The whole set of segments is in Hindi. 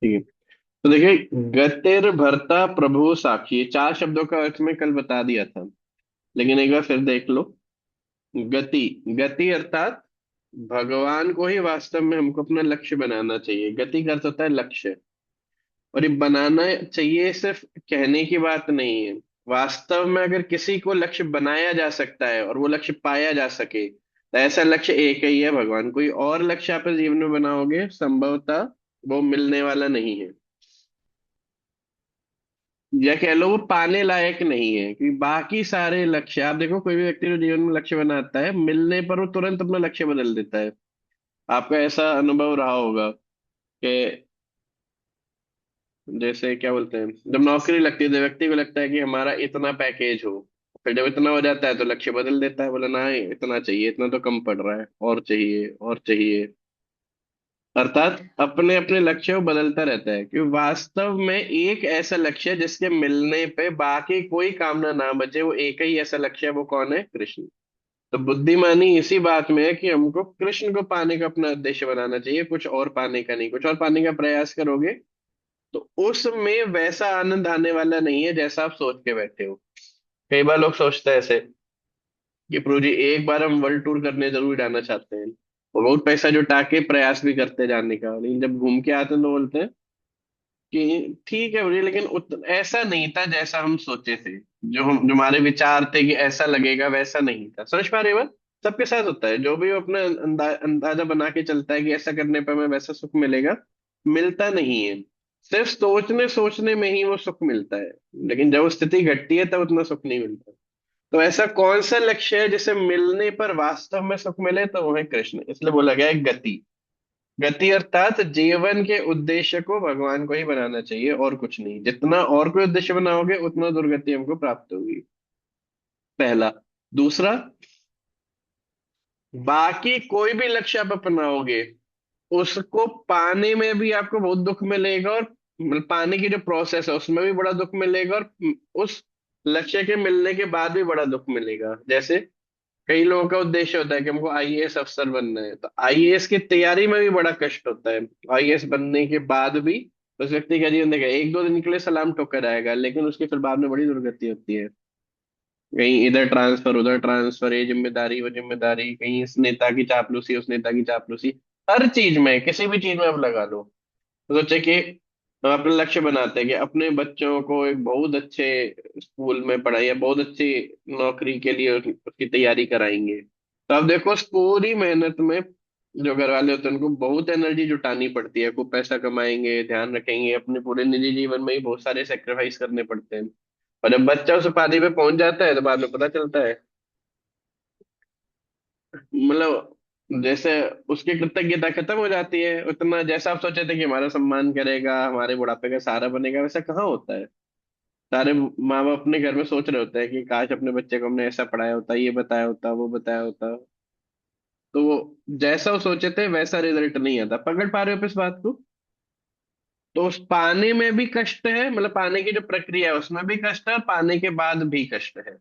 ठीक है। तो देखिए, गतिर भरता प्रभु साक्षी, ये चार शब्दों का अर्थ मैं कल बता दिया था, लेकिन एक बार फिर देख लो। गति, गति अर्थात भगवान को ही वास्तव में हमको अपना लक्ष्य बनाना चाहिए। गति का अर्थ होता है लक्ष्य। और ये बनाना चाहिए सिर्फ कहने की बात नहीं है। वास्तव में अगर किसी को लक्ष्य बनाया जा सकता है और वो लक्ष्य पाया जा सके, तो ऐसा लक्ष्य एक ही है, भगवान। कोई और लक्ष्य आप इस जीवन में बनाओगे संभवतः वो मिलने वाला नहीं है, या कह लो वो पाने लायक नहीं है। क्योंकि बाकी सारे लक्ष्य, आप देखो कोई भी व्यक्ति जो जीवन में लक्ष्य बनाता है, मिलने पर वो तुरंत अपना लक्ष्य बदल देता है। आपका ऐसा अनुभव रहा होगा कि जैसे क्या बोलते हैं, जब नौकरी लगती है तो व्यक्ति को लगता है कि हमारा इतना पैकेज हो। फिर जब इतना हो जाता है तो लक्ष्य बदल देता है, बोला ना इतना चाहिए, इतना तो कम पड़ रहा है, और चाहिए और चाहिए। अर्थात अपने अपने लक्ष्य को बदलता रहता है, क्योंकि वास्तव में एक ऐसा लक्ष्य है जिसके मिलने पे बाकी कोई कामना ना बचे। वो एक ही ऐसा लक्ष्य है, वो कौन है? कृष्ण। तो बुद्धिमानी इसी बात में है कि हमको कृष्ण को पाने का अपना उद्देश्य बनाना चाहिए, कुछ और पाने का नहीं। कुछ और पाने का प्रयास करोगे तो उसमें वैसा आनंद आने वाला नहीं है जैसा आप सोच के बैठे हो। कई बार लोग सोचते हैं ऐसे कि प्रभु जी एक बार हम वर्ल्ड टूर करने जरूर जाना चाहते हैं, और बहुत पैसा जुटा के प्रयास भी करते हैं जाने का, लेकिन जब घूम के आते हैं तो बोलते हैं कि ठीक है मुझे, लेकिन ऐसा नहीं था जैसा हम सोचे थे। जो हमारे विचार थे कि ऐसा लगेगा, वैसा नहीं था। समझ पा रहे हो बात? सबके साथ होता है, जो भी वो अपना अंदाजा बना के चलता है कि ऐसा करने पर हमें वैसा सुख मिलेगा, मिलता नहीं है। सिर्फ सोचने सोचने में ही वो सुख मिलता है, लेकिन जब वो स्थिति घटती है तब उतना सुख नहीं मिलता। तो ऐसा कौन सा लक्ष्य है जिसे मिलने पर वास्तव में सुख मिले? तो वो है कृष्ण। इसलिए बोला गया है गति। गति अर्थात जीवन के उद्देश्य को भगवान को ही बनाना चाहिए, और कुछ नहीं। जितना और कोई उद्देश्य बनाओगे उतना दुर्गति हमको प्राप्त होगी, पहला। दूसरा, बाकी कोई भी लक्ष्य आप अपनाओगे उसको पाने में भी आपको बहुत दुख मिलेगा, और मतलब पाने की जो प्रोसेस है उसमें भी बड़ा दुख मिलेगा, और उस लक्ष्य के मिलने के बाद भी बड़ा दुख मिलेगा। जैसे कई लोगों का उद्देश्य होता है कि हमको आईएएस अफसर बनना है, तो आईएएस की तैयारी में भी बड़ा कष्ट होता है। आईएएस बनने के बाद भी उस व्यक्ति का जीवन देखा एक दो दिन के लिए सलाम ठोकर आएगा, लेकिन उसकी फिर बाद में बड़ी दुर्गति होती है। कहीं इधर ट्रांसफर उधर ट्रांसफर, ये जिम्मेदारी वो जिम्मेदारी, कहीं इस नेता की चापलूसी उस नेता की चापलूसी। हर चीज में, किसी भी चीज में आप लगा लो। तो सोचे कि हम अपना लक्ष्य बनाते हैं कि अपने बच्चों को एक बहुत अच्छे स्कूल में पढ़ाई या बहुत अच्छी नौकरी के लिए उसकी तैयारी कराएंगे। तो अब देखो उस पूरी मेहनत में जो घर वाले होते हैं उनको बहुत एनर्जी जुटानी पड़ती है। खूब पैसा कमाएंगे, ध्यान रखेंगे, अपने पूरे निजी जीवन में ही बहुत सारे सेक्रीफाइस करने पड़ते हैं। और जब बच्चा उस उपाधि पे पहुंच जाता है तो बाद में पता चलता है, मतलब जैसे उसकी कृतज्ञता खत्म हो जाती है। उतना जैसा आप सोचे थे कि हमारा सम्मान करेगा, हमारे बुढ़ापे का सहारा बनेगा, वैसा कहाँ होता है। सारे माँ बाप अपने घर में सोच रहे होते हैं कि काश अपने बच्चे को हमने ऐसा पढ़ाया होता, ये बताया होता, वो बताया होता। तो वो जैसा वो सोचे थे वैसा रिजल्ट नहीं आता। पकड़ पा रहे हो आप इस बात को? तो उस पाने में भी कष्ट है, मतलब पाने की जो प्रक्रिया है उसमें भी कष्ट है, और पाने के बाद भी कष्ट है।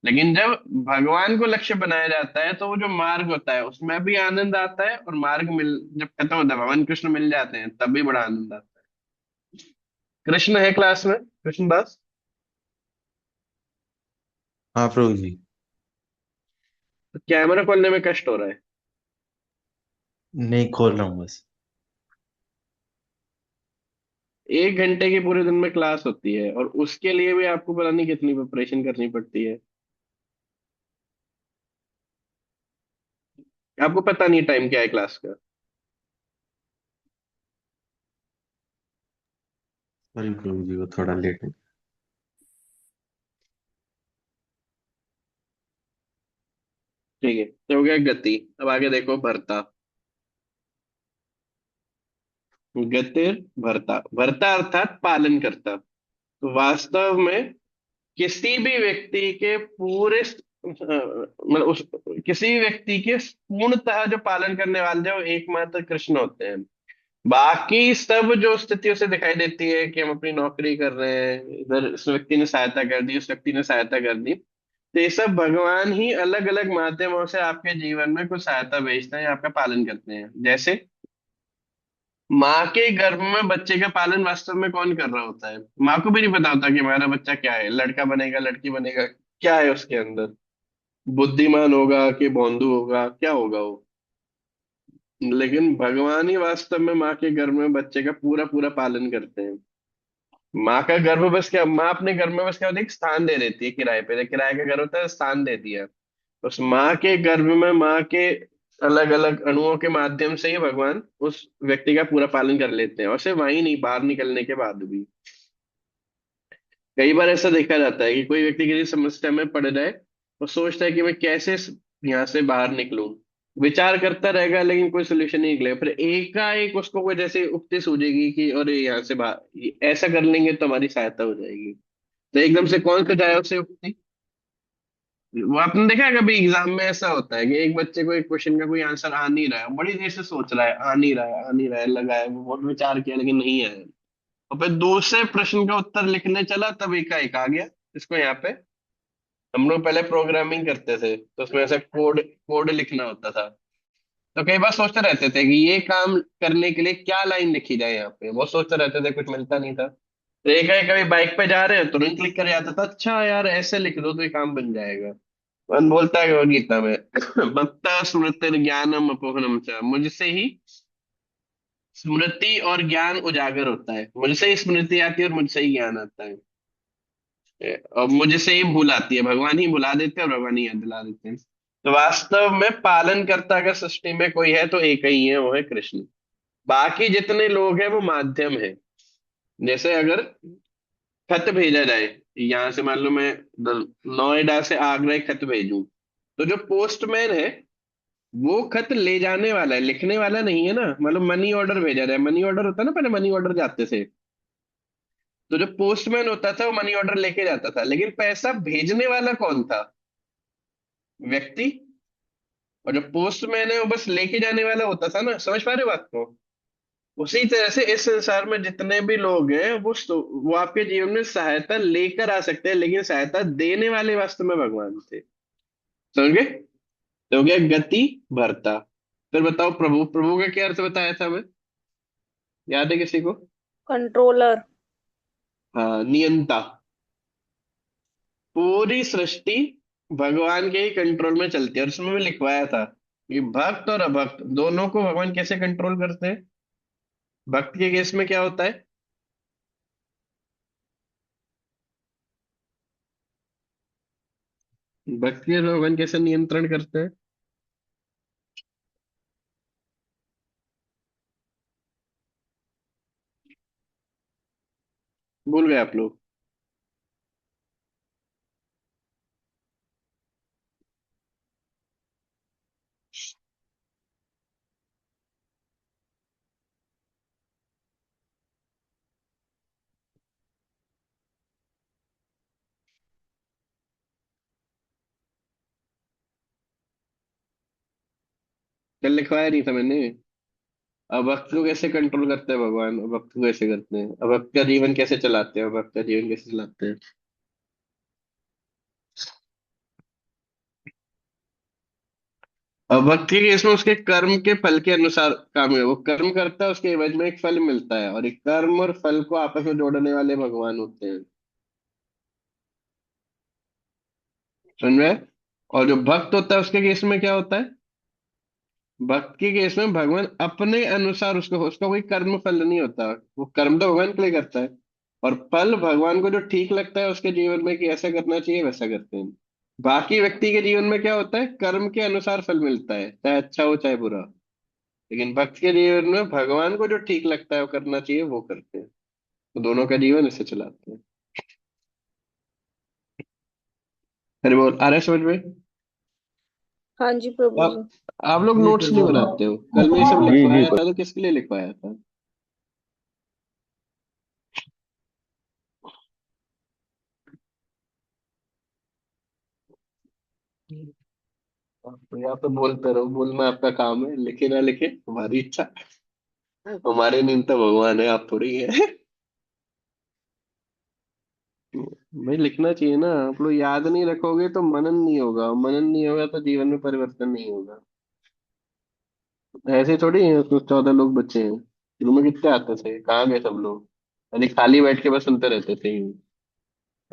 लेकिन जब भगवान को लक्ष्य बनाया जाता है तो वो जो मार्ग होता है उसमें भी आनंद आता है, और मार्ग मिल जब खत्म होता है, भगवान कृष्ण मिल जाते हैं, तब भी बड़ा आनंद आता है। कृष्ण है क्लास में, कृष्ण दास। हाँ प्रभु जी। तो कैमरा खोलने में कष्ट हो रहा है? नहीं, खोल रहा हूँ बस। 1 घंटे की पूरे दिन में क्लास होती है, और उसके लिए भी आपको पता नहीं कितनी प्रिपरेशन करनी पड़ती है। आपको पता नहीं टाइम क्या है क्लास का। सॉरी प्रभु जी, वो थोड़ा लेट है। ठीक है, तो हो गया गति। अब आगे देखो भरता। गतिर भरता, भरता अर्थात पालन करता। तो वास्तव में किसी भी व्यक्ति के पूरे मतलब उस किसी भी व्यक्ति के पूर्णतः जो पालन करने वाले हैं वो एकमात्र कृष्ण होते हैं। बाकी सब जो स्थितियों से दिखाई देती है कि हम अपनी नौकरी कर रहे हैं, इधर इस व्यक्ति ने सहायता कर दी, उस व्यक्ति ने सहायता कर दी, तो ये सब भगवान ही अलग अलग माध्यमों से आपके जीवन में कुछ सहायता भेजते हैं, आपका पालन करते हैं। जैसे माँ के गर्भ में बच्चे का पालन वास्तव में कौन कर रहा होता है? माँ को भी नहीं पता होता कि हमारा बच्चा क्या है, लड़का बनेगा लड़की बनेगा, क्या है उसके अंदर, बुद्धिमान होगा कि भोंदू होगा, क्या होगा वो। लेकिन भगवान ही वास्तव में माँ के गर्भ में बच्चे का पूरा पूरा पालन करते हैं। माँ का गर्भ बस क्या, माँ अपने गर्भ में बस क्या होती है, एक स्थान दे देती है किराए पे, किराए का घर होता है, स्थान देती है। उस माँ के गर्भ में माँ के अलग अलग अणुओं के माध्यम से ही भगवान उस व्यक्ति का पूरा पालन कर लेते हैं, और सिर्फ वहीं नहीं, बाहर निकलने के बाद भी। कई बार ऐसा देखा जाता है कि कोई व्यक्ति किसी समस्या में पड़ जाए, वो सोचता है कि मैं कैसे यहाँ से बाहर निकलूं, विचार करता रहेगा लेकिन कोई सोल्यूशन नहीं निकलेगा, फिर एकाएक उसको कोई जैसे उपदेश सूझेगी कि अरे यहाँ से बाहर ऐसा कर लेंगे तो हमारी सहायता हो जाएगी। तो एकदम से कौन सा जाए उसे उपदेश। वो आपने देखा है कभी एग्जाम में ऐसा होता है कि एक बच्चे को एक क्वेश्चन का कोई आंसर आ नहीं रहा है, बड़ी देर से सोच रहा है, आ नहीं रहा है, आ नहीं रहा है, लगा है, वो बहुत विचार किया लेकिन नहीं आया, और फिर दूसरे प्रश्न का उत्तर लिखने चला तब एकाएक आ गया। इसको यहाँ पे, हम लोग पहले प्रोग्रामिंग करते थे तो उसमें ऐसा कोड कोड लिखना होता था। तो कई बार सोचते रहते थे कि ये काम करने के लिए क्या लाइन लिखी जाए, यहाँ पे वो सोचते रहते थे, कुछ मिलता नहीं था। तो एक है, कभी बाइक पे जा रहे हैं तुरंत क्लिक कर जाता था, अच्छा यार ऐसे लिख दो तो ये काम बन जाएगा। मन बोलता है गीता में मत्ता स्मृति ज्ञानम अपोहनम च, मुझसे ही स्मृति और ज्ञान उजागर होता है, मुझसे ही स्मृति आती है और मुझसे ही ज्ञान आता है। और मुझसे ही भूल आती है, भगवान ही भुला देते हैं और भगवान ही याद दिला देते हैं। तो वास्तव में पालन करता अगर सृष्टि में कोई है तो एक ही है, वो है कृष्ण। बाकी जितने लोग हैं वो माध्यम है। जैसे अगर खत भेजा जाए, यहाँ से मान लो मैं नोएडा से आगरा एक खत भेजूं, तो जो पोस्टमैन है वो खत ले जाने वाला है, लिखने वाला नहीं है ना। मतलब मनी ऑर्डर भेजा जाए, मनी ऑर्डर होता है ना, पहले मनी ऑर्डर जाते थे, तो जो पोस्टमैन होता था वो मनी ऑर्डर लेके जाता था, लेकिन पैसा भेजने वाला कौन था? व्यक्ति। और जो पोस्टमैन है वो बस लेके जाने वाला होता था ना, समझ पा रहे हो बात को? उसी तरह से इस संसार में जितने भी लोग हैं वो आपके जीवन में सहायता लेकर आ सकते हैं, लेकिन सहायता देने वाले वास्तव में भगवान थे। समझ गए? तो हो गया गति, भरता। फिर बताओ प्रभु, प्रभु का क्या अर्थ बताया था मैं, याद है किसी को? कंट्रोलर। हाँ, नियंता। पूरी सृष्टि भगवान के ही कंट्रोल में चलती है, और उसमें भी लिखवाया था कि भक्त और अभक्त दोनों को भगवान कैसे कंट्रोल करते हैं। भक्त के केस में क्या होता है? भक्त के भगवान कैसे नियंत्रण करते हैं? भूल गए आप लोग? कल लिखवाया नहीं था मैंने? अब भक्त को कैसे कंट्रोल करते हैं भगवान, अब भक्त को कैसे करते हैं, अब भक्त का जीवन कैसे चलाते हैं, अब भक्त का जीवन कैसे चलाते हैं? अब भक्त के केस में उसके कर्म के फल के अनुसार काम है, वो कर्म करता है उसके एवज में एक फल मिलता है, और एक कर्म और फल को आपस में जोड़ने वाले भगवान होते हैं। समझ रहे? और जो भक्त होता है उसके केस में क्या होता है? भक्त के केस में भगवान अपने अनुसार उसको, उसका कोई कर्म फल नहीं होता, वो कर्म तो भगवान के लिए करता है, और फल भगवान को जो ठीक लगता है उसके जीवन में कि ऐसा करना चाहिए वैसा करते हैं। बाकी व्यक्ति के जीवन में क्या होता है, कर्म के अनुसार फल मिलता है, चाहे अच्छा हो चाहे बुरा। लेकिन भक्त के जीवन में भगवान को जो ठीक लगता है वो करना चाहिए वो करते हैं। तो दोनों का जीवन इससे चलाते हैं। अरे बोल, आ रहा है समझ में? हाँ जी प्रभु जी। आप आप लोग जी नोट्स नहीं प्रभु बनाते हो? कल में ये सब जी जी लिखवाया था तो किसके लिए लिखवाया था? आप तो यहाँ पे बोलते रहो, बोलना आपका काम है, लिखे ना लिखे हमारी इच्छा। हमारे नींद तो भगवान है, आप थोड़ी है। भाई लिखना चाहिए ना, आप लोग याद नहीं रखोगे तो मनन नहीं होगा, मनन नहीं होगा तो जीवन में परिवर्तन नहीं होगा। ऐसे थोड़ी है कुछ 14 लोग बच्चे हैं। शुरू में कितने आते थे, कहाँ गए सब लोग? अरे खाली बैठ के बस सुनते रहते थे यूं।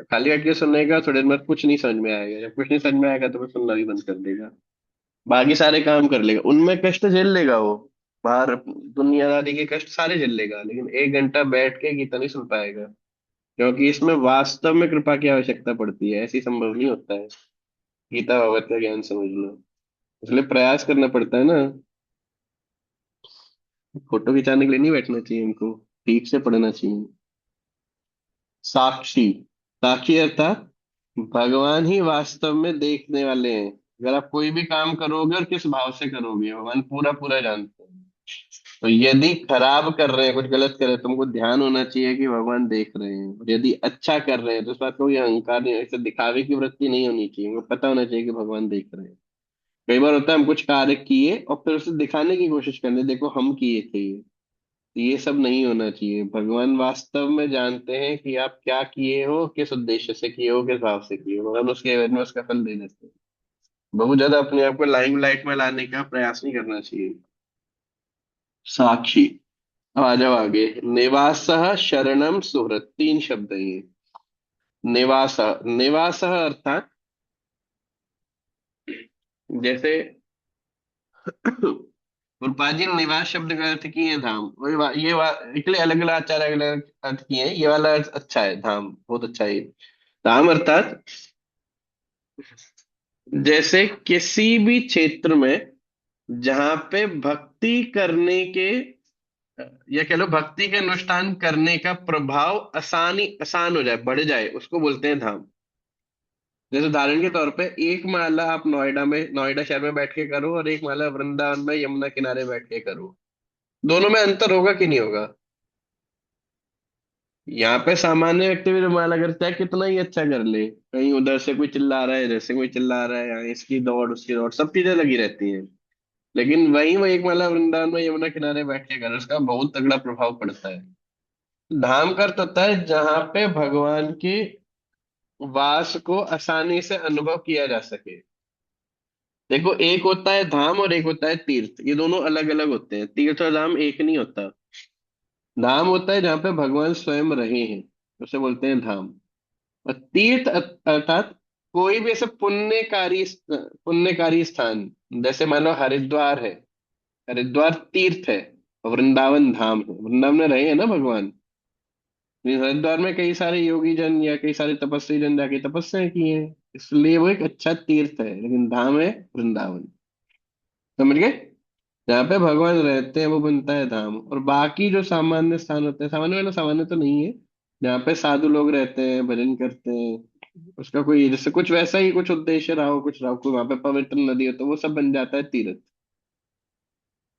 खाली बैठ के सुनने का थोड़ी देर बाद कुछ नहीं समझ में आएगा, जब कुछ नहीं समझ में आएगा तो फिर सुनना भी बंद कर देगा। बाकी सारे काम कर लेगा, उनमें कष्ट झेल लेगा वो, बाहर दुनियादारी के कष्ट सारे झेल लेगा, लेकिन 1 घंटा बैठ के गीता नहीं सुन पाएगा। क्योंकि इसमें वास्तव में कृपा की आवश्यकता पड़ती है, ऐसी संभव नहीं होता है गीता भागवत का ज्ञान समझ लो। इसलिए प्रयास करना पड़ता है ना। फोटो खिंचाने के लिए नहीं बैठना चाहिए इनको, ठीक से पढ़ना चाहिए। साक्षी, साक्षी अर्थात भगवान ही वास्तव में देखने वाले हैं। अगर आप कोई भी काम करोगे और किस भाव से करोगे, भगवान पूरा पूरा जानते हैं। तो यदि खराब कर रहे हैं, कुछ गलत कर रहे हैं, तुमको ध्यान होना चाहिए कि भगवान देख रहे हैं। और यदि अच्छा कर रहे हैं तो इस बात को, ये अहंकार नहीं, ऐसे दिखावे की वृत्ति नहीं होनी चाहिए, उनको पता होना चाहिए कि भगवान देख रहे हैं। कई बार होता है हम कुछ कार्य किए और फिर उसे दिखाने की कोशिश करते हैं, देखो हम किए थे ये। तो ये सब नहीं होना चाहिए। भगवान वास्तव में जानते हैं कि आप क्या किए हो, किस उद्देश्य से किए हो, किस भाव से किए हो, भगवान उसके एवज में उसका फल दे देते हैं। बहुत ज्यादा अपने आप को लाइमलाइट में लाने का प्रयास नहीं करना चाहिए। साक्षी। अब आ जाओ आगे। निवास शरणम सुहृत, 3 शब्द है ये। निवास, निवास अर्थात जैसे गुरुपाद जी ने निवास शब्द का अर्थ किए हैं धाम, इसलिए अलग अलग आचार्य अलग अलग अर्थ किए हैं। ये वाला अर्थ अच्छा है, धाम बहुत अच्छा है। धाम अर्थात जैसे किसी भी क्षेत्र में जहां पे भक्ति करने के, या कह लो भक्ति के अनुष्ठान करने का प्रभाव आसान हो जाए, बढ़ जाए, उसको बोलते हैं धाम। जैसे उदाहरण के तौर पे एक माला आप नोएडा शहर में बैठ के करो, और एक माला वृंदावन में यमुना किनारे बैठ के करो, दोनों में अंतर होगा कि नहीं होगा? यहाँ पे सामान्य व्यक्ति भी माला करता है, कितना ही अच्छा कर ले, कहीं उधर से कोई चिल्ला रहा है, इधर से कोई चिल्ला रहा है, यहाँ इसकी दौड़ उसकी दौड़, सब चीजें लगी रहती हैं। लेकिन वही वो एक माला वृंदावन में यमुना किनारे बैठ के कर, उसका बहुत तगड़ा प्रभाव पड़ता है। धाम का अर्थ होता है जहां पे भगवान की वास को आसानी से अनुभव किया जा सके। देखो, एक होता है धाम और एक होता है तीर्थ, ये दोनों अलग अलग होते हैं। तीर्थ और धाम एक नहीं होता। धाम होता है जहाँ पे भगवान स्वयं रहे हैं, उसे बोलते हैं धाम। और तीर्थ अर्थात कोई भी ऐसे पुण्यकारी स्थान। जैसे मान लो हरिद्वार है, हरिद्वार तीर्थ है, और वृंदावन धाम है। वृंदावन में रहे हैं ना भगवान। हरिद्वार में कई सारे योगी जन या कई सारे तपस्वी जन जाके तपस्या की है, इसलिए वो एक अच्छा तीर्थ है। लेकिन धाम है वृंदावन। समझ गए? जहाँ पे भगवान रहते हैं वो बनता है धाम। और बाकी जो सामान्य स्थान होते हैं, सामान्य वाला सामान्य तो नहीं है, जहाँ पे साधु लोग रहते हैं, भजन करते हैं, उसका कोई जैसे कुछ वैसा ही कुछ उद्देश्य रहा हो, कुछ रहा हो, कोई वहां पे पवित्र नदी हो, तो वो सब बन जाता है तीर्थ।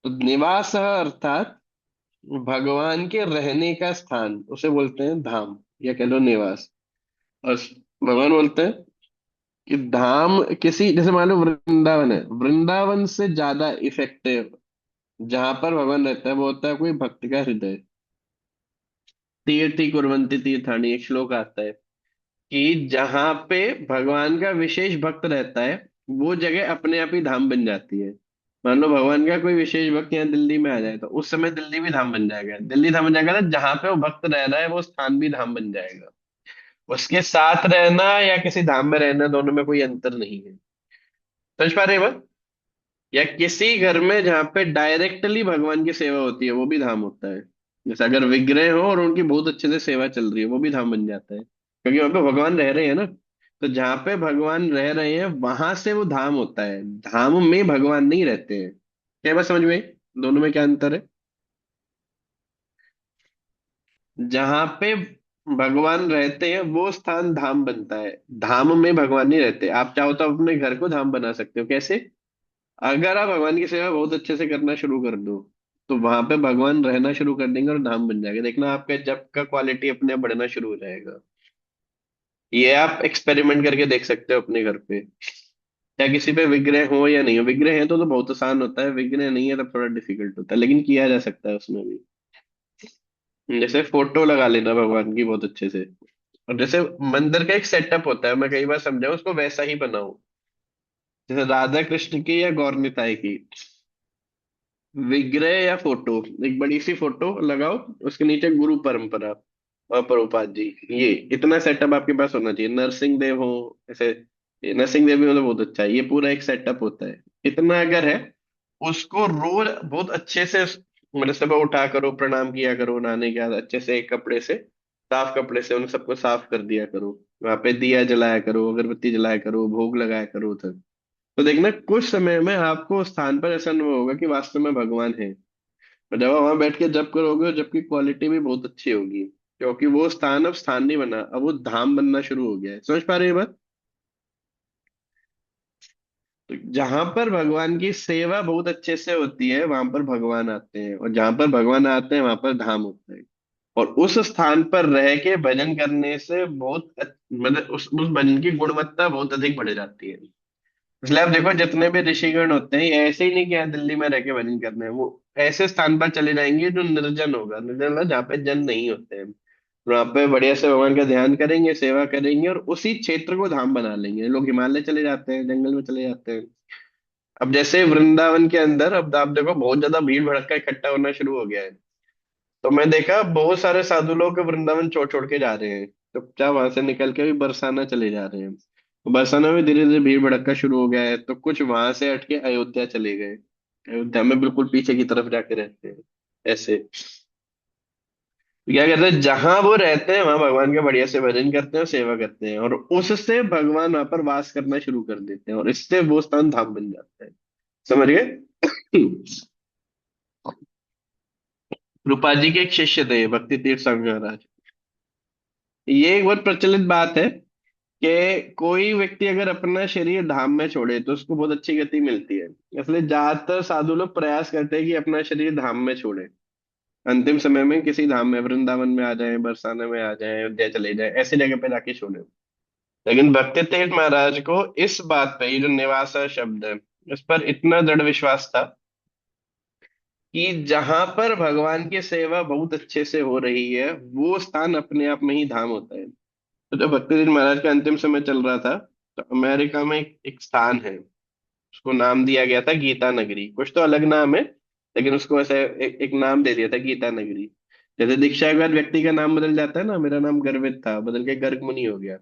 तो निवास अर्थात भगवान के रहने का स्थान, उसे बोलते हैं धाम, या कह लो निवास। और भगवान बोलते हैं कि धाम किसी, जैसे मान लो वृंदावन है, वृंदावन से ज्यादा इफेक्टिव जहां पर भगवान रहता है वो होता है कोई भक्त का हृदय। तीर्थी कुर्वन्ति तीर्थानि, एक श्लोक आता है कि जहां पे भगवान का विशेष भक्त रहता है, वो जगह अपने आप ही धाम बन जाती है। मान लो भगवान का कोई विशेष भक्त यहाँ दिल्ली में आ जाए, तो उस समय दिल्ली भी धाम बन जाएगा। दिल्ली धाम बन जाएगा, तो जहां पे वो भक्त रह रहा है वो स्थान भी धाम बन जाएगा। उसके साथ रहना या किसी धाम में रहना, दोनों में कोई अंतर नहीं है। समझ पा रहे हैं बात? या किसी घर में जहाँ पे डायरेक्टली भगवान की सेवा होती है, वो भी धाम होता है। जैसे अगर विग्रह हो और उनकी बहुत अच्छे से सेवा चल रही है, वो भी धाम बन जाता है, क्योंकि वहां पे भगवान रह रहे हैं ना। तो जहाँ पे भगवान रह रहे हैं वहां से वो धाम होता है, धाम में भगवान नहीं रहते हैं। क्या बात समझ में आई? दोनों में क्या अंतर है? जहाँ पे भगवान रहते हैं वो स्थान धाम बनता है, धाम में भगवान नहीं रहते। आप चाहो तो अपने घर को धाम बना सकते हो। कैसे? अगर आप भगवान की सेवा बहुत अच्छे से करना शुरू कर दो, तो वहां पे भगवान रहना शुरू कर देंगे और धाम बन जाएगा। देखना आपका जप का क्वालिटी अपने आप बढ़ना शुरू हो जाएगा। ये आप एक्सपेरिमेंट करके देख सकते हो अपने घर पे। या किसी पे विग्रह हो या नहीं हो, विग्रह है तो बहुत आसान होता है, विग्रह नहीं है तब थोड़ा डिफिकल्ट होता है, लेकिन किया जा सकता है उसमें भी। जैसे फोटो लगा लेना भगवान की बहुत अच्छे से। और जैसे मंदिर का एक सेटअप होता है, मैं कई बार समझाऊं, उसको वैसा ही बनाओ, जैसे राधा कृष्ण की या गौर निताई की। विग्रह या फोटो, एक बड़ी सी फोटो लगाओ, उसके नीचे गुरु परंपरा और प्रभुपाद जी, ये इतना सेटअप आपके पास होना चाहिए। नरसिंह देव हो ऐसे, ये नरसिंह देव भी मतलब बहुत अच्छा है, ये पूरा एक सेटअप होता है। इतना अगर है, उसको रोज बहुत अच्छे से मतलब सुबह उठा करो, प्रणाम किया करो, नहाने के बाद अच्छे से एक कपड़े से, साफ कपड़े से उन सबको साफ कर दिया करो। वहां पे दिया जलाया करो, अगरबत्ती जलाया करो, भोग लगाया करो उधर। तो देखना कुछ समय में आपको उस स्थान पर ऐसा अनुभव होगा कि वास्तव में भगवान है। और जब आप वहां बैठ के जप करोगे, जब की क्वालिटी भी बहुत अच्छी होगी, क्योंकि वो स्थान अब स्थान नहीं बना, अब वो धाम बनना शुरू हो गया है। समझ पा रहे हैं ये बात? तो जहां पर भगवान की सेवा बहुत अच्छे से होती है, वहां पर भगवान आते हैं, और जहां पर भगवान आते हैं वहां पर धाम होता है। और उस स्थान पर रह के भजन करने से बहुत मतलब उस भजन की गुणवत्ता बहुत अधिक बढ़ जाती है। इसलिए आप देखो, जितने भी ऋषिगण होते हैं, ये ऐसे ही नहीं कि यहाँ दिल्ली में रह के भजन करना है, वो ऐसे स्थान पर चले जाएंगे जो निर्जन होगा, निर्जन मतलब जहाँ पे जन नहीं होते हैं। वहां पे बढ़िया से भगवान का ध्यान करेंगे, सेवा करेंगे, और उसी क्षेत्र को धाम बना लेंगे। लोग हिमालय चले जाते हैं, जंगल में चले जाते हैं। अब जैसे वृंदावन के अंदर, अब आप देखो बहुत ज्यादा भीड़ भड़का इकट्ठा होना शुरू हो गया है। तो मैं देखा बहुत सारे साधु लोग वृंदावन छोड़ छोड़ के जा रहे हैं, चुपचाप वहां से निकल के भी बरसाना चले जा रहे हैं। तो बरसाना में धीरे धीरे भीड़ भड़का शुरू हो गया है, तो कुछ वहां से हट के अयोध्या चले गए। अयोध्या में बिल्कुल पीछे की तरफ जाके रहते हैं ऐसे। तो क्या कहते हैं, जहां वो रहते हैं वहां भगवान का बढ़िया से भजन करते हैं और सेवा करते हैं, और उससे भगवान वहां पर वास करना शुरू कर देते हैं, और इससे वो स्थान धाम बन जाता है। समझ गए? रूपा जी के एक शिष्य थे, भक्ति तीर्थ स्वामी महाराज। ये एक बहुत प्रचलित बात है कि कोई व्यक्ति अगर अपना शरीर धाम में छोड़े तो उसको बहुत अच्छी गति मिलती है। इसलिए ज्यादातर साधु लोग प्रयास करते हैं कि अपना शरीर धाम में छोड़े, अंतिम समय में किसी धाम में, वृंदावन में आ जाए, बरसाने में आ जाए, अयोध्या चले जाए, ऐसी जगह पे जाके छोड़े। लेकिन भक्ति तीर्थ महाराज को इस बात पे, ये जो निवासा शब्द है, इस पर इतना दृढ़ विश्वास था कि जहां पर भगवान की सेवा बहुत अच्छे से हो रही है, वो स्थान अपने आप में ही धाम होता है। तो जब भक्तिजीत महाराज का अंतिम समय चल रहा था, तो अमेरिका में एक स्थान है, उसको नाम दिया गया था गीता नगरी। कुछ तो अलग नाम है, लेकिन उसको ऐसे एक नाम दे दिया था, गीता नगरी। जैसे दीक्षा के बाद व्यक्ति का नाम बदल जाता है ना, मेरा नाम गर्वित था, बदल के गर्ग मुनि हो गया।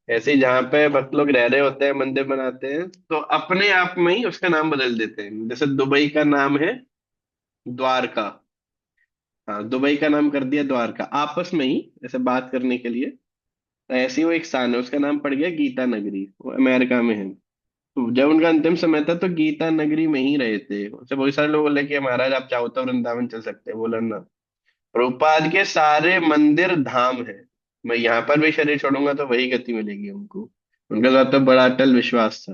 ऐसे ही जहाँ पे भक्त लोग रह रहे होते हैं, मंदिर बनाते हैं, तो अपने आप में ही उसका नाम बदल देते हैं। जैसे दुबई का नाम है द्वारका, हाँ दुबई का नाम कर दिया द्वारका, आपस में ही ऐसे बात करने के लिए। ऐसे ही वो एक स्थान है, उसका नाम पड़ गया गीता नगरी, वो अमेरिका में है। तो जब उनका अंतिम समय था तो गीता नगरी में ही रहे थे। उससे बहुत सारे लोग बोले कि महाराज आप चाहो तो वृंदावन चल सकते हैं। बोला ना, प्रभुपाद के सारे मंदिर धाम है, मैं यहाँ पर भी शरीर छोड़ूंगा तो वही गति मिलेगी हमको। उनका साथ तो बड़ा अटल विश्वास था,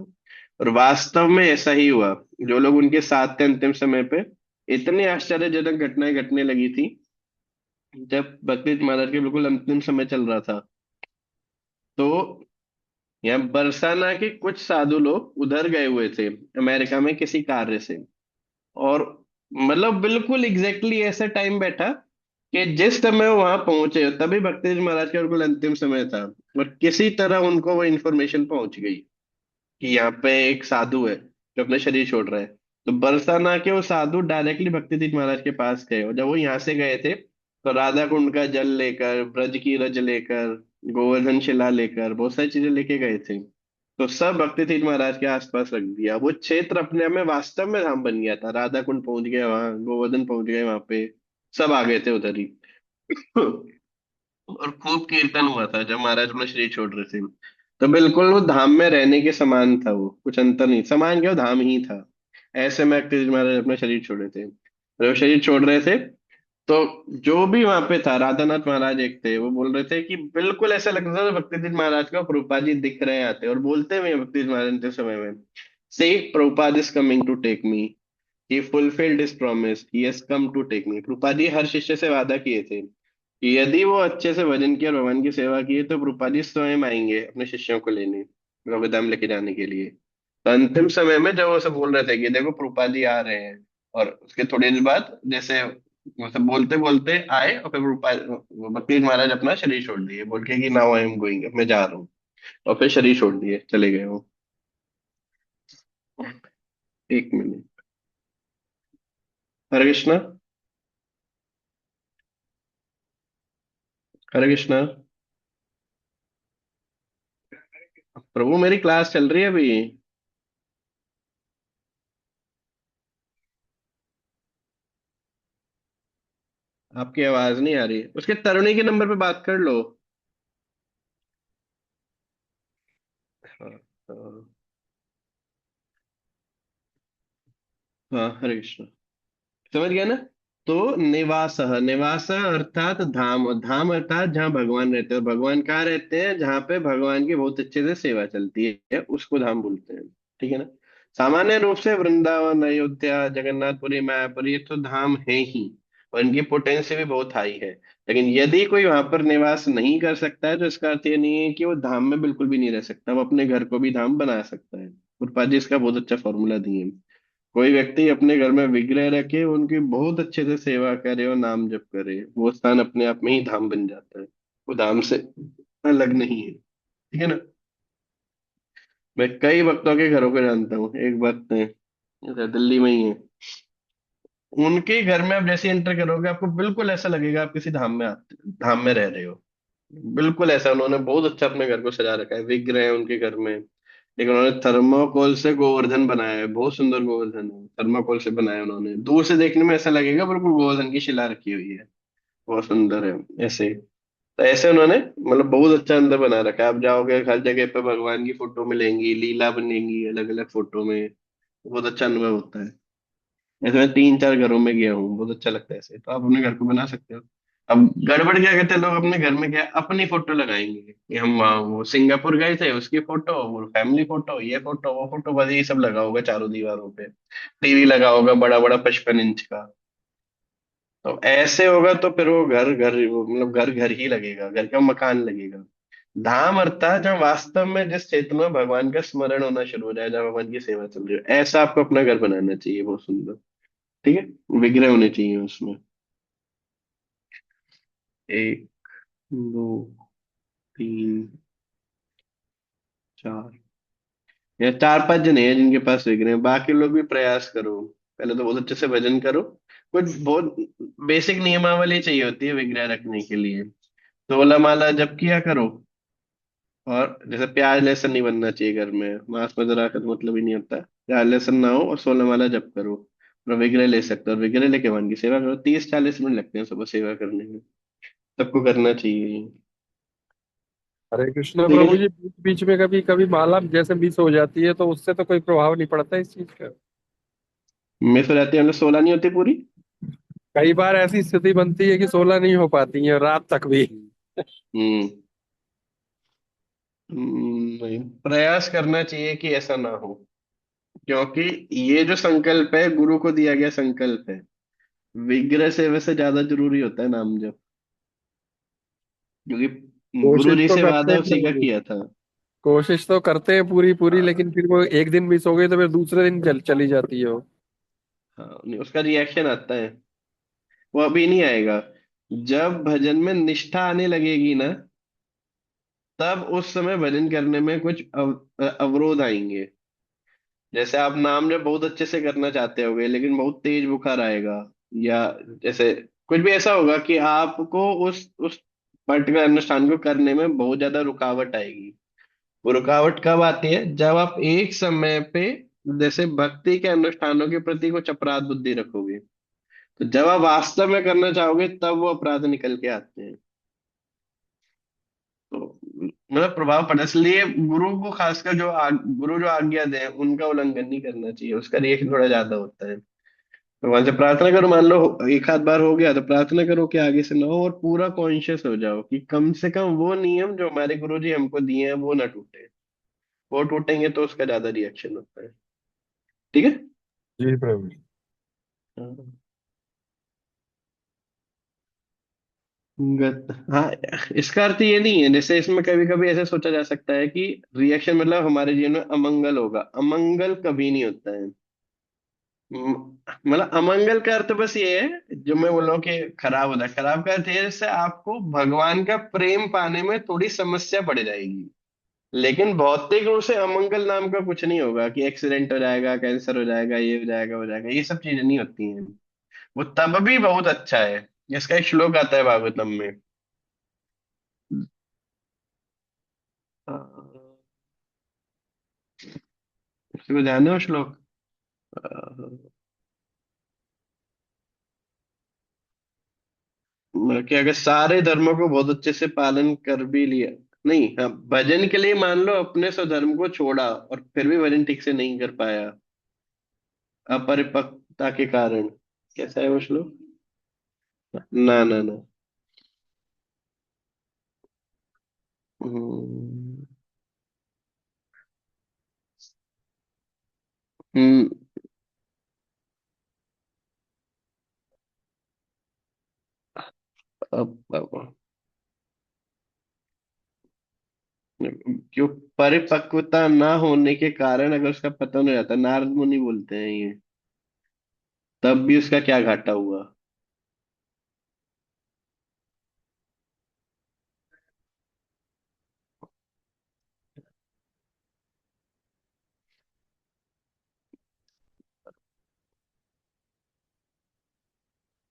और वास्तव में ऐसा ही हुआ। जो लोग उनके साथ थे अंतिम समय पे, इतनी आश्चर्यजनक घटनाएं घटने लगी थी। जब भक्ति महाराज के बिल्कुल अंतिम समय चल रहा था, तो यहाँ बरसाना के कुछ साधु लोग उधर गए हुए थे अमेरिका में किसी कार्य से। और मतलब बिल्कुल एग्जैक्टली ऐसा टाइम बैठा कि जिस समय वो वहां पहुंचे तभी भक्ति जी महाराज का बिल्कुल अंतिम समय था। और किसी तरह उनको वो इन्फॉर्मेशन पहुंच गई कि यहाँ पे एक साधु है जो अपना शरीर छोड़ रहा है। तो बरसाना के वो साधु डायरेक्टली भक्ति तीर्थ महाराज के पास गए, और जब वो यहाँ से गए थे, तो राधा कुंड का जल लेकर, ब्रज की रज लेकर, गोवर्धन शिला लेकर, बहुत सारी चीजें लेके गए थे। तो सब भक्ति तीर्थ महाराज के आसपास रख दिया। वो क्षेत्र अपने आप में वास्तव में धाम बन गया था। राधा कुंड पहुंच गया वहां, गोवर्धन पहुंच गए वहां पे, सब आ गए थे उधर ही। और खूब कीर्तन हुआ था जब महाराज अपना शरीर छोड़ रहे थे। तो बिल्कुल वो धाम में रहने के समान था, वो कुछ अंतर नहीं, समान क्या वो धाम ही था। ऐसे में अक्ति महाराज अपना शरीर छोड़े थे, और वो शरीर छोड़ रहे थे। तो जो भी वहां पे था, राधानाथ महाराज एक थे, वो बोल रहे थे कि बिल्कुल ऐसा लगता था भक्तिजीत महाराज को प्रभुपाद जी दिख रहे आते, और बोलते हुए भक्तिजीत महाराज के समय में, से Prabhupada is coming to take me, he fulfilled his promise, he has come to take me. Prabhupada ji हर शिष्य से वादा किए थे कि यदि वो अच्छे से भजन किया और भगवान की सेवा की तो प्रभुपाद जी स्वयं आएंगे अपने शिष्यों को लेने, लोकधाम लेके जाने के लिए। तो अंतिम समय में जब वो सब बोल रहे थे कि देखो प्रभुपाद जी आ रहे हैं, और उसके थोड़ी देर बाद जैसे वो सब बोलते बोलते आए, और फिर प्रभुपाद भक्ति महाराज अपना शरीर छोड़ दिए, बोल के कि नाउ आई एम गोइंग, अब मैं जा रहा हूँ। और फिर शरीर छोड़ दिए, चले गए वो। एक मिनट। हरे कृष्णा। हरे कृष्णा। प्रभु मेरी क्लास चल रही है अभी। आपकी आवाज नहीं आ रही, उसके तरुणी के नंबर पे बात कर लो। हाँ। हाँ। हाँ, हरे कृष्णा। समझ गया ना। तो निवास, निवास अर्थात धाम, और धाम अर्थात जहाँ भगवान रहते हैं, और भगवान कहाँ रहते हैं, जहाँ पे भगवान की बहुत अच्छे से सेवा चलती है उसको धाम बोलते हैं। ठीक है ना। सामान्य रूप से वृंदावन, अयोध्या, जगन्नाथपुरी, मायापुरी, ये तो धाम है ही, और इनकी पोटेंसी भी बहुत हाई है। लेकिन यदि कोई वहां पर निवास नहीं कर सकता है, तो इसका अर्थ ये नहीं है कि वो धाम में बिल्कुल भी नहीं रह सकता, वो अपने घर को भी धाम बना सकता है। गुरुपाद जी इसका बहुत अच्छा फॉर्मूला दिए हैं। कोई व्यक्ति अपने घर में विग्रह रखे, उनकी बहुत अच्छे से सेवा करे और नाम जप करे, वो स्थान अपने आप में ही धाम बन जाता है। वो धाम से अलग नहीं है। ठीक है ना। मैं कई भक्तों के घरों को जानता हूँ। एक भक्त है, जैसे दिल्ली में ही है। उनके घर में आप जैसे एंटर करोगे, आपको बिल्कुल ऐसा लगेगा आप किसी धाम में धाम में रह रहे हो। बिल्कुल ऐसा उन्होंने बहुत अच्छा अपने घर को सजा रखा है, विग्रह है उनके घर में। लेकिन उन्होंने थर्माकोल से गोवर्धन बनाया है, बहुत सुंदर गोवर्धन है, थर्माकोल से बनाया है उन्होंने। दूर से देखने में ऐसा लगेगा बिल्कुल गोवर्धन की शिला रखी हुई है। बहुत सुंदर है। ऐसे तो ऐसे उन्होंने मतलब बहुत अच्छा अंदर बना रखा है। आप जाओगे हर जगह पे भगवान की फोटो मिलेंगी, लीला बनेंगी अलग अलग फोटो में। बहुत अच्छा अनुभव होता है। ऐसे मैं 3 4 घरों में गया हूँ, बहुत अच्छा लगता है। ऐसे तो आप अपने घर को बना सकते हो। अब गड़बड़ क्या करते हैं लोग, अपने घर में क्या अपनी फोटो लगाएंगे कि हम वहाँ वो सिंगापुर गए थे उसकी फोटो, वो फैमिली फोटो, ये फोटो वो फोटो, बस ये सब लगा होगा चारों दीवारों पे। टीवी लगा होगा बड़ा बड़ा 55 इंच का। तो ऐसे होगा तो फिर वो घर घर वो मतलब घर घर ही लगेगा, घर का मकान लगेगा। धाम अर्थात जहाँ वास्तव में जिस क्षेत्र में भगवान का स्मरण होना शुरू हो जाए, जहाँ भगवान की सेवा चल रही है, ऐसा आपको अपना घर बनाना चाहिए, बहुत सुंदर। ठीक है। विग्रह होने चाहिए उसमें। एक, दो, तीन, चार, या 4 5 जने हैं जिनके पास विग्रह हैं। बाकी लोग भी प्रयास करो। पहले तो बहुत अच्छे से भजन करो। कुछ बहुत बेसिक नियमावली चाहिए होती है विग्रह रखने के लिए। 16 माला जप किया करो। और जैसे प्याज लहसुन नहीं बनना चाहिए घर में, मांस मदिरा का तो मतलब ही नहीं होता। प्याज लहसुन ना हो, और 16 माला जप करो। और विग्रह ले सकते हो, और विग्रह लेके भगवान की सेवा करो। 30 40 मिनट लगते हैं सुबह सेवा करने में। सबको करना चाहिए। हरे कृष्णा ठीक है प्रभु जी। जी। बीच बीच में कभी कभी माला जैसे मिस हो जाती है तो उससे तो कोई प्रभाव नहीं पड़ता इस चीज का। मिस हो जाती है मतलब 16 नहीं होती पूरी। कई बार ऐसी स्थिति बनती है कि 16 नहीं हो पाती है रात तक भी। हम्म। नहीं, प्रयास करना चाहिए कि ऐसा ना हो। क्योंकि ये जो संकल्प है गुरु को दिया गया संकल्प है। विग्रह सेवा से ज्यादा जरूरी होता है नाम जप। क्योंकि गुरु कोशिश जी तो से करते वादा हैं उसी का प्रभु जी। किया था। कोशिश तो करते हैं पूरी पूरी, हाँ। लेकिन फिर वो एक दिन मिस हो गई तो फिर दूसरे दिन चली जाती है वो। हाँ, नहीं, उसका रिएक्शन आता है। वो अभी नहीं आएगा। जब भजन में निष्ठा आने लगेगी ना, तब उस समय भजन करने में कुछ अवरोध आएंगे। जैसे आप नाम जब बहुत अच्छे से करना चाहते होगे, लेकिन बहुत तेज बुखार आएगा। या जैसे कुछ भी ऐसा होगा कि आपको उस पर्टिकुलर अनुष्ठान को करने में बहुत ज्यादा रुकावट आएगी। वो रुकावट कब आती है, जब आप एक समय पे जैसे भक्ति के अनुष्ठानों के प्रति कुछ अपराध बुद्धि रखोगे। तो जब आप वास्तव में करना चाहोगे, तब वो अपराध निकल के आते हैं। तो मतलब प्रभाव पड़ा, इसलिए गुरु को खासकर गुरु जो आज्ञा दे उनका उल्लंघन नहीं करना चाहिए, उसका रिएक्शन थोड़ा ज्यादा होता है। भगवान से प्रार्थना करो, मान लो एक आध बार हो गया तो प्रार्थना करो कि आगे से ना हो, और पूरा कॉन्शियस हो जाओ कि कम से कम वो नियम जो हमारे गुरु जी हमको दिए हैं वो ना टूटे। वो टूटेंगे तो उसका ज्यादा रिएक्शन होता है। ठीक है। जी प्रभु जी। हाँ। हाँ। इसका अर्थ ये नहीं है, जैसे इसमें कभी कभी ऐसे सोचा जा सकता है कि रिएक्शन मतलब हमारे जीवन में अमंगल होगा। अमंगल कभी नहीं होता है। मतलब अमंगल का अर्थ बस ये है, जो मैं बोल रहा हूँ कि खराब होता है, खराब का अर्थ ये है जैसे आपको भगवान का प्रेम पाने में थोड़ी समस्या बढ़ जाएगी। लेकिन भौतिक रूप से अमंगल नाम का कुछ नहीं होगा कि एक्सीडेंट हो जाएगा, कैंसर हो जाएगा, ये हो जाएगा वो हो जाएगा, ये सब चीजें नहीं होती हैं। वो तब भी बहुत अच्छा है। इसका एक श्लोक आता है भागवतम में। अ, किसी को ध्यान है वो श्लोक? कि अगर सारे धर्मों को बहुत अच्छे से पालन कर भी लिया, नहीं, हाँ, भजन के लिए मान लो अपने स्वधर्म को छोड़ा और फिर भी भजन ठीक से नहीं कर पाया अपरिपक्वता के कारण। कैसा है वो श्लोक? ना ना ना। हम्म, हम्म, अब क्यों? परिपक्वता ना होने के कारण अगर उसका पतन हो जाता, नारद मुनि बोलते हैं ये, तब भी उसका क्या घाटा हुआ?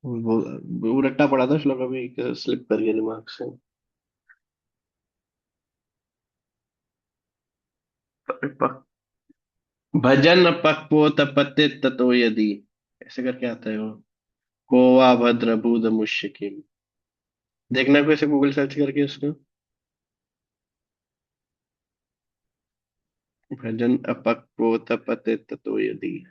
वो रट्टा पड़ा था श्लोक, अभी स्लिप कर गया दिमाग से। परिपक्व, भजन पक्वोत पतित ततो यदि, ऐसे करके आता है वो। को वा भद्र भूत मुष्य किम। देखना कोई से गूगल सर्च करके उसको। भजन अपक्वोत पतित ततो यदि।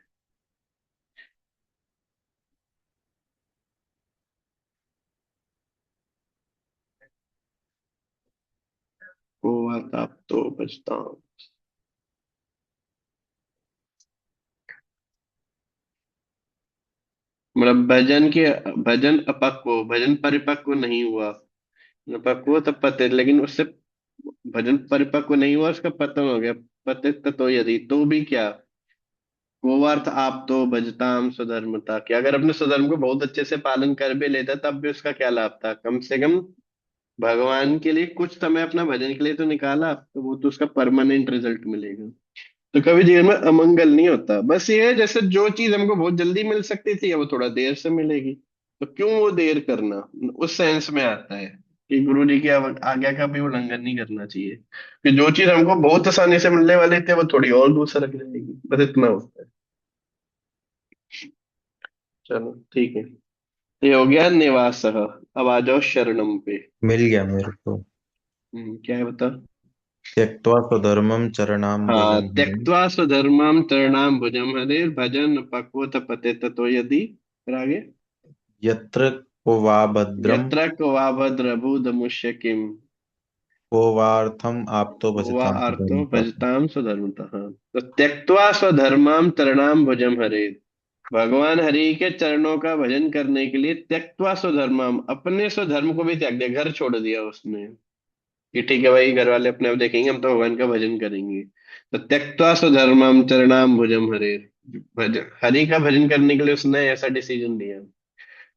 को वा ताप तो बजता। मतलब भजन के, भजन अपक्व, भजन परिपक्व नहीं हुआ। पक्व तो पतित, लेकिन उससे भजन परिपक्व नहीं हुआ, उसका पतन हो गया। पतित तो यदि, तो भी क्या? गोवार्थ आप तो भजताम स्वधर्मता, कि अगर अपने स्वधर्म को बहुत अच्छे से पालन कर भी लेता तब भी उसका क्या लाभ था? कम से कम भगवान के लिए कुछ समय अपना भजन के लिए तो निकाला, तो वो तो उसका परमानेंट रिजल्ट मिलेगा। तो कभी जीवन में अमंगल नहीं होता। बस ये है, जैसे जो चीज हमको बहुत जल्दी मिल सकती थी अब वो थोड़ा देर से मिलेगी, तो क्यों वो देर करना? उस सेंस में आता है कि गुरु जी की आज्ञा का भी उल्लंघन नहीं करना चाहिए, कि जो चीज हमको बहुत आसानी से मिलने वाली थी वो थोड़ी और दूर से रख जाएगी, बस इतना होता है। चलो ठीक है। ये हो गया निवास। अब आ जाओ शरणम पे। मिल गया मेरे को। क्या है बता? त्यक्त्वा स्वधर्मं हाँ, चरणाम्बुजं हरिं। त्यक्त्वा स्वधर्माम तरणाम भुजम हरे भजन पक्वत पते ततो यदि। फिर आगे। यत्र को वा भद्रं यत्र क्वाभद्र भूतमुष्य किम। को वार्थम आप्तो वा भजतां आर्तो सुधर्मतः। भजताम स्वधर्मतः। तो त्यक्त्वा स्वधर्माम तरणाम भुजम हरे, भगवान हरि के चरणों का भजन करने के लिए त्यक्त्वा स्वधर्माम, अपने स्वधर्म को भी त्याग दिया, घर छोड़ दिया उसने, कि ठीक है भाई, घर वाले अपने आप देखेंगे, हम तो भगवान का भजन करेंगे। तो त्यक्त्वा स्वधर्माम चरणाम भुजम हरे, भजन हरि का भजन करने के लिए उसने ऐसा डिसीजन लिया।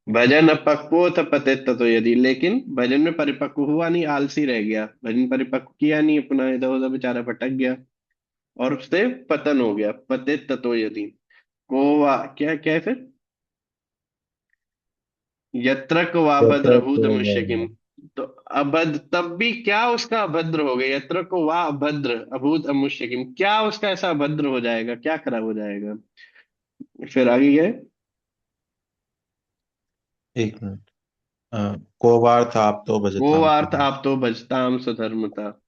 भजन अपक्वोत पतित तो यदि, लेकिन भजन में परिपक्व हुआ नहीं, आलसी रह गया, भजन परिपक्व किया नहीं अपना, इधर उधर बेचारा भटक गया और उससे पतन हो गया। पतित तो यदि, क्या क्या है फिर? यत्र वाभद्र यत्र भूत को मुष्य किम। वा- तो अभद्र, तब भी क्या उसका अभद्र हो गया? यत्र को वाह अभद्र अभूत अमुष्य किम, क्या उसका ऐसा अभद्र हो जाएगा, क्या खराब हो जाएगा? फिर आगे क्या है? एक मिनट। को वार्थ आप्तो को भजतां अर्थ सुधर्मतः। आप तो भजताम स्वधर्मता।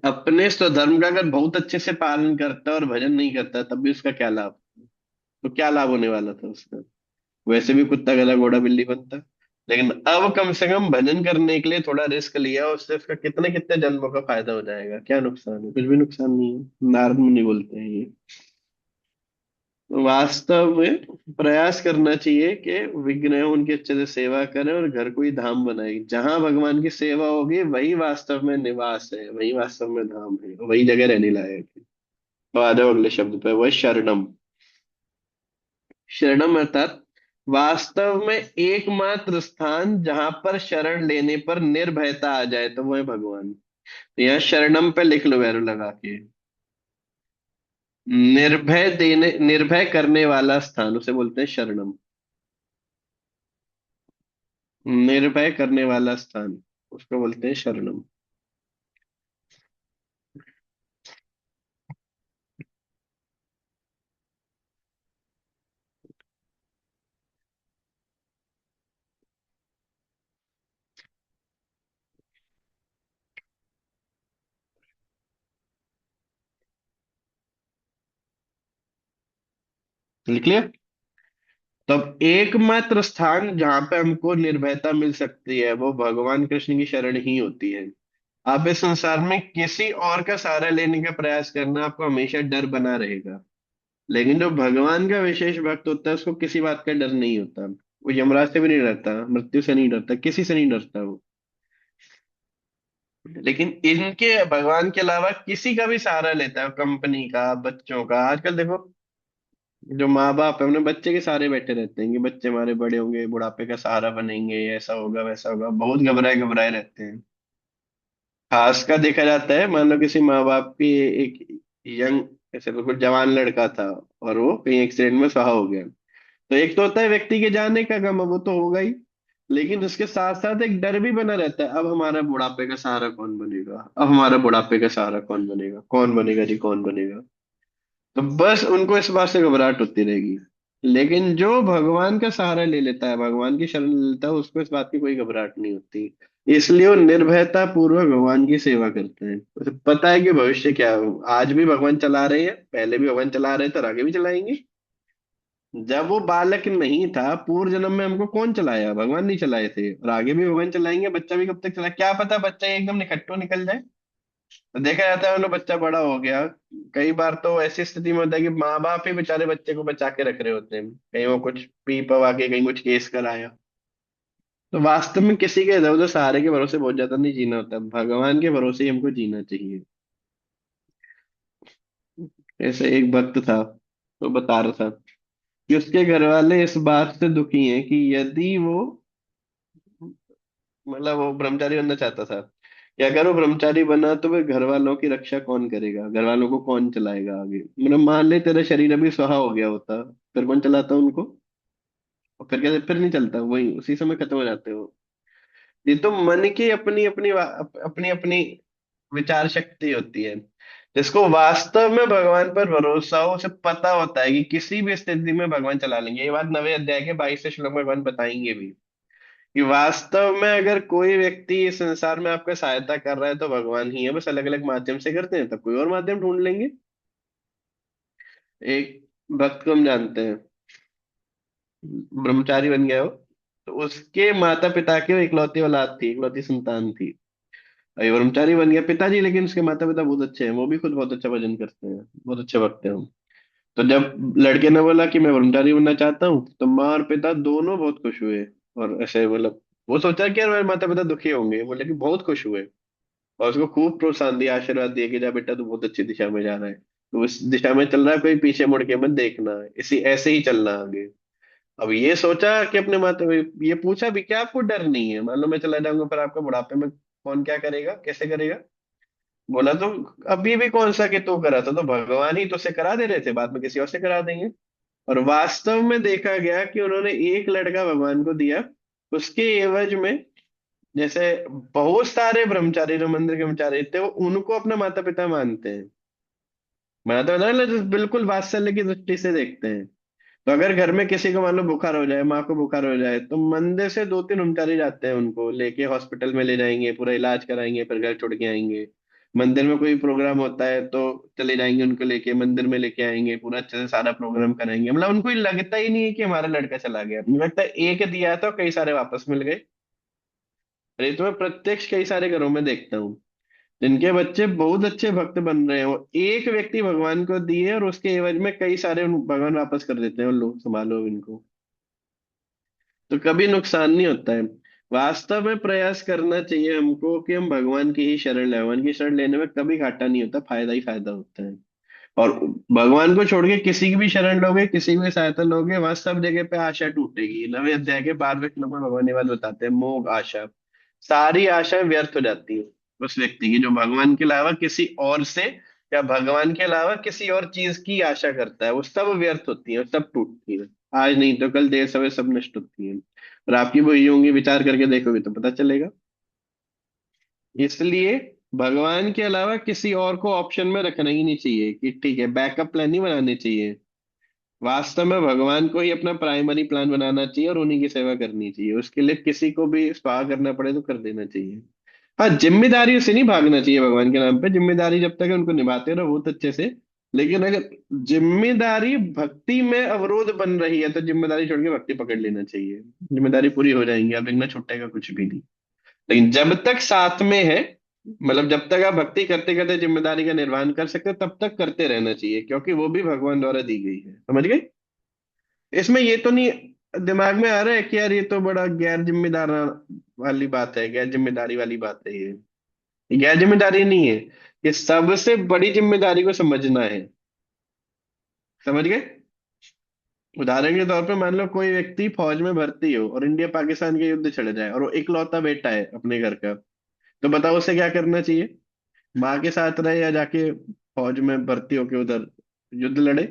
अपने स्वधर्म का अगर बहुत अच्छे से पालन करता और भजन नहीं करता तब भी उसका क्या लाभ? तो क्या लाभ होने वाला था उसका? वैसे भी कुत्ता गधा घोड़ा बिल्ली बनता। लेकिन अब कम से कम भजन करने के लिए थोड़ा रिस्क लिया, उससे उसका कितने कितने जन्मों का फायदा हो जाएगा। क्या नुकसान है? कुछ भी नुकसान नहीं है, नारद मुनि बोलते हैं ये। वास्तव में प्रयास करना चाहिए कि विग्रह उनकी अच्छे से सेवा करें और घर को ही धाम बनाए, जहां भगवान की सेवा होगी वही वास्तव में निवास है, वही वास्तव में धाम है, वही जगह रहने लायक है। तो आ जाओ अगले शब्द पे, वह शरणम। शरणम अर्थात वास्तव में एकमात्र स्थान जहां पर शरण लेने पर निर्भयता आ जाए तो वो है भगवान। तो यहाँ शरणम पे लिख लो एरो लगा के। निर्भय देने, निर्भय करने वाला स्थान उसे बोलते हैं शरणम। निर्भय करने वाला स्थान, उसको बोलते हैं शरणम। लिख लिया। तब एकमात्र स्थान जहां पे हमको निर्भयता मिल सकती है वो भगवान कृष्ण की शरण ही होती है। आप इस संसार में किसी और का सहारा लेने का प्रयास करना आपको हमेशा डर बना रहेगा। लेकिन जो भगवान का विशेष भक्त होता है उसको किसी बात का डर नहीं होता। वो यमराज से भी नहीं डरता, मृत्यु से नहीं डरता, किसी से नहीं डरता वो। लेकिन इनके भगवान के अलावा किसी का भी सहारा लेता है, कंपनी का, बच्चों का। आजकल देखो, जो माँ बाप है अपने बच्चे के सहारे बैठे रहते हैं कि बच्चे हमारे बड़े होंगे, बुढ़ापे का सहारा बनेंगे, ऐसा होगा वैसा होगा, बहुत घबराए घबराए रहते हैं। खास का देखा जाता है, मान लो किसी माँ बाप की एक यंग, ऐसे बिल्कुल जवान लड़का था और वो कहीं एक्सीडेंट में सहा हो गया, तो एक तो होता है व्यक्ति के जाने का गम, वो तो होगा ही। लेकिन उसके साथ साथ एक डर भी बना रहता है, अब हमारा बुढ़ापे का सहारा कौन बनेगा, अब हमारा बुढ़ापे का सहारा कौन बनेगा, कौन बनेगा जी, कौन बनेगा। तो बस उनको इस बात से घबराहट होती रहेगी। लेकिन जो भगवान का सहारा ले लेता है, भगवान की शरण ले लेता है, उसको इस बात की कोई घबराहट नहीं होती। इसलिए वो निर्भयता पूर्वक भगवान की सेवा करते हैं। उसे पता है कि भविष्य क्या है। आज भी भगवान चला रहे हैं, पहले भी भगवान चला रहे थे और आगे भी चलाएंगे। जब वो बालक नहीं था, पूर्व जन्म में हमको कौन चलाया, भगवान नहीं चलाए थे, और आगे भी भगवान चलाएंगे। बच्चा भी कब तक चला, क्या पता बच्चा ही एकदम निखट्टो निकल जाए। तो देखा जाता है, मतलब बच्चा बड़ा हो गया, कई बार तो ऐसी स्थिति में होता है कि माँ बाप ही बेचारे बच्चे को बचा के रख रहे होते हैं, कहीं वो कुछ पी पवा के कहीं कुछ केस कराया। तो वास्तव में किसी के इधर उधर सहारे के भरोसे बहुत ज्यादा नहीं जीना होता, भगवान के भरोसे ही हमको जीना चाहिए। ऐसे एक भक्त था, तो बता रहा था कि उसके घर वाले इस बात से दुखी हैं कि यदि वो, मतलब वो ब्रह्मचारी बनना चाहता था, कि अगर वो ब्रह्मचारी बना तो फिर घर वालों की रक्षा कौन करेगा, घर वालों को कौन चलाएगा आगे। मतलब मान ले तेरा शरीर अभी सुहा हो गया होता, फिर कौन चलाता उनको। और फिर कहते, फिर नहीं चलता, वही उसी समय खत्म हो जाते हो। ये तो मन की अपनी अपनी अपनी अपनी विचार शक्ति होती है। जिसको वास्तव में भगवान पर भरोसा हो, उसे पता होता है कि किसी भी स्थिति में भगवान चला लेंगे। ये बात 9वें अध्याय के 22वें श्लोक में भगवान बताएंगे भी, कि वास्तव में अगर कोई व्यक्ति इस संसार में आपका सहायता कर रहा है तो भगवान ही है। बस अलग अलग माध्यम से करते हैं, तब कोई और माध्यम ढूंढ लेंगे। एक भक्त को हम जानते हैं, ब्रह्मचारी बन गया हो, तो उसके माता पिता की वो इकलौती औलाद थी, इकलौती संतान थी। अभी ब्रह्मचारी बन गया पिताजी, लेकिन उसके माता पिता बहुत अच्छे हैं, वो भी खुद बहुत अच्छा भजन करते हैं, बहुत अच्छे भक्त हैं वो। तो जब लड़के ने बोला कि मैं ब्रह्मचारी बनना चाहता हूँ, तो माँ और पिता दोनों बहुत खुश हुए। और ऐसे मतलब वो सोचा कि यार मेरे माता पिता दुखी होंगे, बोले कि बहुत खुश हुए। और उसको खूब प्रोत्साहन दिया, आशीर्वाद दिया कि जा बेटा तू बहुत अच्छी दिशा में जा रहा है, तो इस दिशा में चल रहा है, कोई पीछे मुड़ के मत देखना, इसी ऐसे ही चलना आगे। अब ये सोचा कि अपने माता, ये पूछा भी क्या आपको डर नहीं है, मान लो मैं चला जाऊंगा फिर आपका बुढ़ापे में कौन क्या करेगा, कैसे करेगा। बोला तो अभी भी कौन सा कि तू करा था, तो भगवान ही तो उसे करा दे रहे थे, बाद में किसी और से करा देंगे। और वास्तव में देखा गया कि उन्होंने एक लड़का भगवान को दिया, उसके एवज में जैसे बहुत सारे ब्रह्मचारी जो मंदिर के ब्रह्मचारी थे वो उनको अपना माता पिता मानते हैं। माता पिता मतलब बिल्कुल वात्सल्य की दृष्टि से देखते हैं। तो अगर घर में किसी को मान लो बुखार हो जाए, माँ को बुखार हो जाए, तो मंदिर से 2-3 ब्रह्मचारी जाते हैं, उनको लेके हॉस्पिटल में ले जाएंगे, पूरा इलाज कराएंगे, फिर घर छोड़ के आएंगे। मंदिर में कोई प्रोग्राम होता है तो चले जाएंगे, उनको लेके मंदिर में लेके आएंगे, पूरा अच्छे से सारा प्रोग्राम कराएंगे। मतलब उनको ये लगता ही नहीं है कि हमारा लड़का चला गया, उनको लगता है एक दिया तो कई सारे वापस मिल गए। और ये तो मैं प्रत्यक्ष कई सारे घरों में देखता हूँ, जिनके बच्चे बहुत अच्छे भक्त बन रहे हो, एक व्यक्ति भगवान को दिए और उसके एवज में कई सारे भगवान वापस कर देते हैं, और लोग संभालो इनको। तो कभी नुकसान नहीं होता है। वास्तव में प्रयास करना चाहिए हमको कि हम भगवान की ही शरण लें, भगवान की शरण लेने में कभी घाटा नहीं होता, फायदा ही फायदा होता है। और भगवान को छोड़ के किसी की भी शरण लोगे, किसी की भी सहायता लोगे, वहां सब जगह पे आशा टूटेगी। 9वें अध्याय के 12वें श्लोक में भगवान ये बात बताते हैं, मोह आशा, सारी आशाएं व्यर्थ हो जाती है उस व्यक्ति की जो भगवान के अलावा किसी और से, या भगवान के अलावा किसी और चीज की आशा करता है, वो सब व्यर्थ होती है, वो सब टूटती है। आज नहीं तो कल देर सवेर सब नष्ट होती है। और आपकी वही होंगी, विचार करके देखोगे तो पता चलेगा। इसलिए भगवान के अलावा किसी और को ऑप्शन में रखना ही नहीं चाहिए कि ठीक है, बैकअप प्लान नहीं बनाने चाहिए। वास्तव में भगवान को ही अपना प्राइमरी प्लान बनाना चाहिए और उन्हीं की सेवा करनी चाहिए। उसके लिए किसी को भी स्वाहा करना पड़े तो कर देना चाहिए। हाँ, जिम्मेदारियों से नहीं भागना चाहिए भगवान के नाम पे। जिम्मेदारी जब तक है उनको निभाते रहो बहुत अच्छे से। लेकिन अगर जिम्मेदारी भक्ति में अवरोध बन रही है तो जिम्मेदारी छोड़ के भक्ति पकड़ लेना चाहिए। जिम्मेदारी पूरी हो जाएंगी, अब इनमें छूटेगा कुछ भी नहीं। लेकिन जब तक साथ में है, मतलब जब तक आप भक्ति करते करते जिम्मेदारी का निर्वहन कर सकते हो तब तक करते रहना चाहिए, क्योंकि वो भी भगवान द्वारा दी गई है। समझ गए? इसमें ये तो नहीं दिमाग में आ रहा है कि यार ये तो बड़ा गैर जिम्मेदार वाली बात है, गैर जिम्मेदारी वाली बात है ये गैर जिम्मेदारी नहीं है। ये सबसे बड़ी जिम्मेदारी को समझना है। समझ गए? उदाहरण के तौर पे मान लो कोई व्यक्ति फौज में भर्ती हो और इंडिया पाकिस्तान के युद्ध छिड़ जाए और वो इकलौता बेटा है अपने घर का, तो बताओ उसे क्या करना चाहिए? माँ के साथ रहे या जाके फौज में भर्ती होके उधर युद्ध लड़े?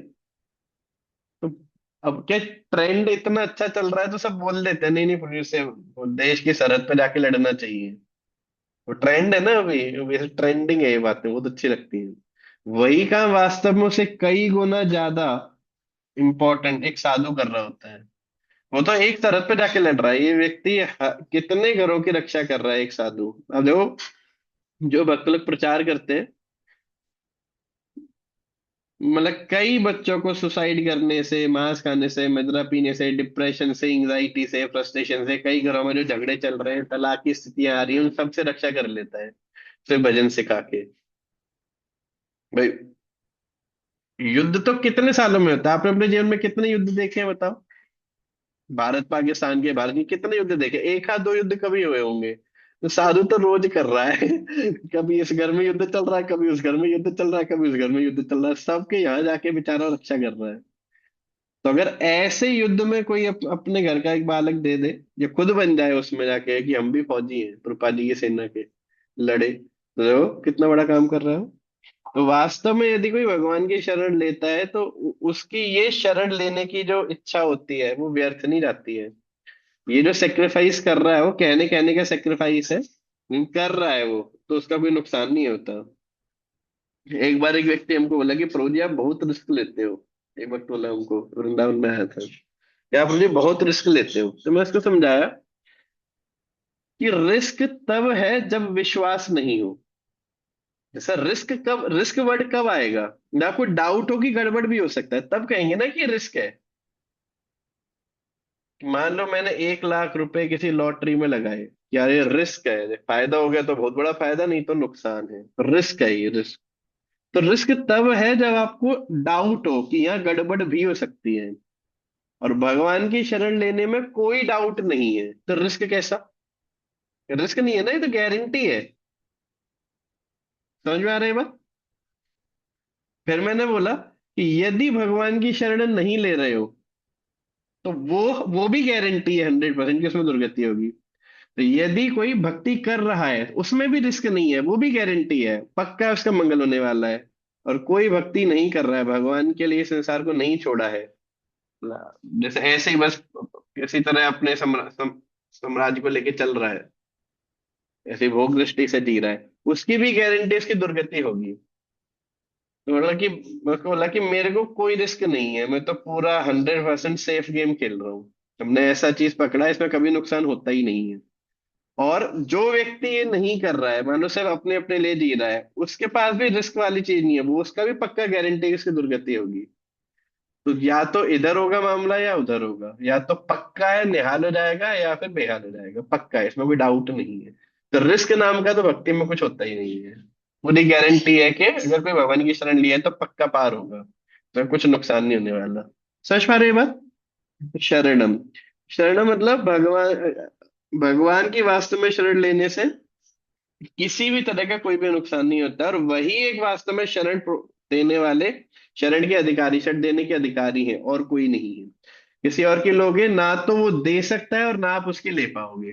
तो अब क्या, ट्रेंड इतना अच्छा चल रहा है तो सब बोल देते हैं नहीं नहीं पुलिस से वो देश की सरहद पे जाके लड़ना चाहिए। वो ट्रेंड है ना, अभी ट्रेंडिंग है, ये बातें बहुत अच्छी लगती हैं। वही काम वास्तव में उसे कई गुना ज्यादा इम्पोर्टेंट एक साधु कर रहा होता है। वो तो एक सरहद पे जाके लड़ रहा है, ये व्यक्ति कितने घरों की रक्षा कर रहा है, एक साधु। अब देखो, जो भक्त लोग प्रचार करते हैं, मतलब कई बच्चों को सुसाइड करने से, मांस खाने से, मदिरा पीने से, डिप्रेशन से, एंग्जाइटी से, फ्रस्ट्रेशन से, कई घरों में जो झगड़े चल रहे हैं, तलाक की स्थितियां आ रही हैं, उन सबसे रक्षा कर लेता है सिर्फ भजन सिखा के। भाई, युद्ध तो कितने सालों में होता है? आपने अपने जीवन में कितने युद्ध देखे हैं बताओ? भारत पाकिस्तान के, भारत के कितने युद्ध देखे? एक आध दो युद्ध कभी हुए होंगे। तो साधु तो रोज कर रहा है कभी इस घर में युद्ध चल रहा है, कभी उस घर में युद्ध चल रहा है, कभी उस घर में युद्ध चल रहा है, सबके यहाँ जाके बेचारा रक्षा कर रहा है। तो अगर ऐसे युद्ध में कोई अपने घर का एक बालक दे दे, या खुद बन जाए उसमें जाके कि हम भी फौजी हैं प्रभुपाद जी की सेना के, लड़े, तो देखो कितना बड़ा काम कर रहा है। तो वास्तव में यदि कोई भगवान की शरण लेता है तो उसकी ये शरण लेने की जो इच्छा होती है वो व्यर्थ नहीं जाती है। ये जो सेक्रीफाइस कर रहा है वो कहने कहने का सेक्रीफाइस है, कर रहा है वो, तो उसका कोई नुकसान नहीं होता। एक बार एक व्यक्ति हमको बोला कि प्रभु जी आप बहुत रिस्क लेते हो। एक वक्त बोला हमको, वृंदावन में आया था, क्या प्रभु जी बहुत रिस्क लेते हो? तो मैं उसको समझाया कि रिस्क तब है जब विश्वास नहीं हो। जैसा रिस्क, कब रिस्क वर्ड कब आएगा? ना आपको डाउट हो कि गड़बड़ भी हो सकता है, तब कहेंगे ना कि रिस्क है। मान लो मैंने 1 लाख रुपए किसी लॉटरी में लगाए, यार ये रिस्क है, फायदा हो गया तो बहुत बड़ा फायदा, नहीं तो नुकसान है, तो रिस्क है ये रिस्क। तो रिस्क तब है जब आपको डाउट हो कि यहाँ गड़बड़ भी हो सकती है। और भगवान की शरण लेने में कोई डाउट नहीं है, तो रिस्क कैसा? रिस्क नहीं है ना, ये तो गारंटी है। समझ में आ रहा है बात? फिर मैंने बोला कि यदि भगवान की शरण नहीं ले रहे हो तो वो भी गारंटी है 100% कि उसमें दुर्गति होगी। तो यदि कोई भक्ति कर रहा है उसमें भी रिस्क नहीं है, वो भी गारंटी है, पक्का उसका मंगल होने वाला है। और कोई भक्ति नहीं कर रहा है, भगवान के लिए संसार को नहीं छोड़ा है, जैसे ऐसे ही बस किसी तरह अपने साम्राज्य को लेके चल रहा है, ऐसे ही भोग दृष्टि से जी रहा है, उसकी भी गारंटी उसकी दुर्गति होगी। तो बोला कि मेरे को कोई रिस्क नहीं है, मैं तो पूरा 100% सेफ गेम खेल रहा हूँ। हमने ऐसा चीज पकड़ा है इसमें कभी नुकसान होता ही नहीं है। और जो व्यक्ति ये नहीं कर रहा है, मानो सिर्फ अपने अपने लिए जी रहा है, उसके पास भी रिस्क वाली चीज नहीं है, वो उसका भी पक्का गारंटी है कि उसकी दुर्गति होगी। तो या तो इधर होगा मामला या उधर होगा, या तो पक्का है निहाल हो जाएगा या फिर बेहाल हो जाएगा, पक्का है, इसमें कोई डाउट नहीं है। तो रिस्क नाम का तो भक्ति में कुछ होता ही नहीं है। पूरी गारंटी है कि अगर कोई भगवान की शरण लिया है तो पक्का पार होगा, तो कुछ नुकसान नहीं होने वाला। समझ पा रहे हैं ये बात? शरणम, शरणम मतलब भगवान, भगवान की वास्तव में शरण लेने से किसी भी तरह का कोई भी नुकसान नहीं होता, और वही एक वास्तव में शरण देने वाले, शरण के अधिकारी, शरण देने के अधिकारी हैं, और कोई नहीं है। किसी और के लोगे ना तो वो दे सकता है और ना आप उसकी ले पाओगे।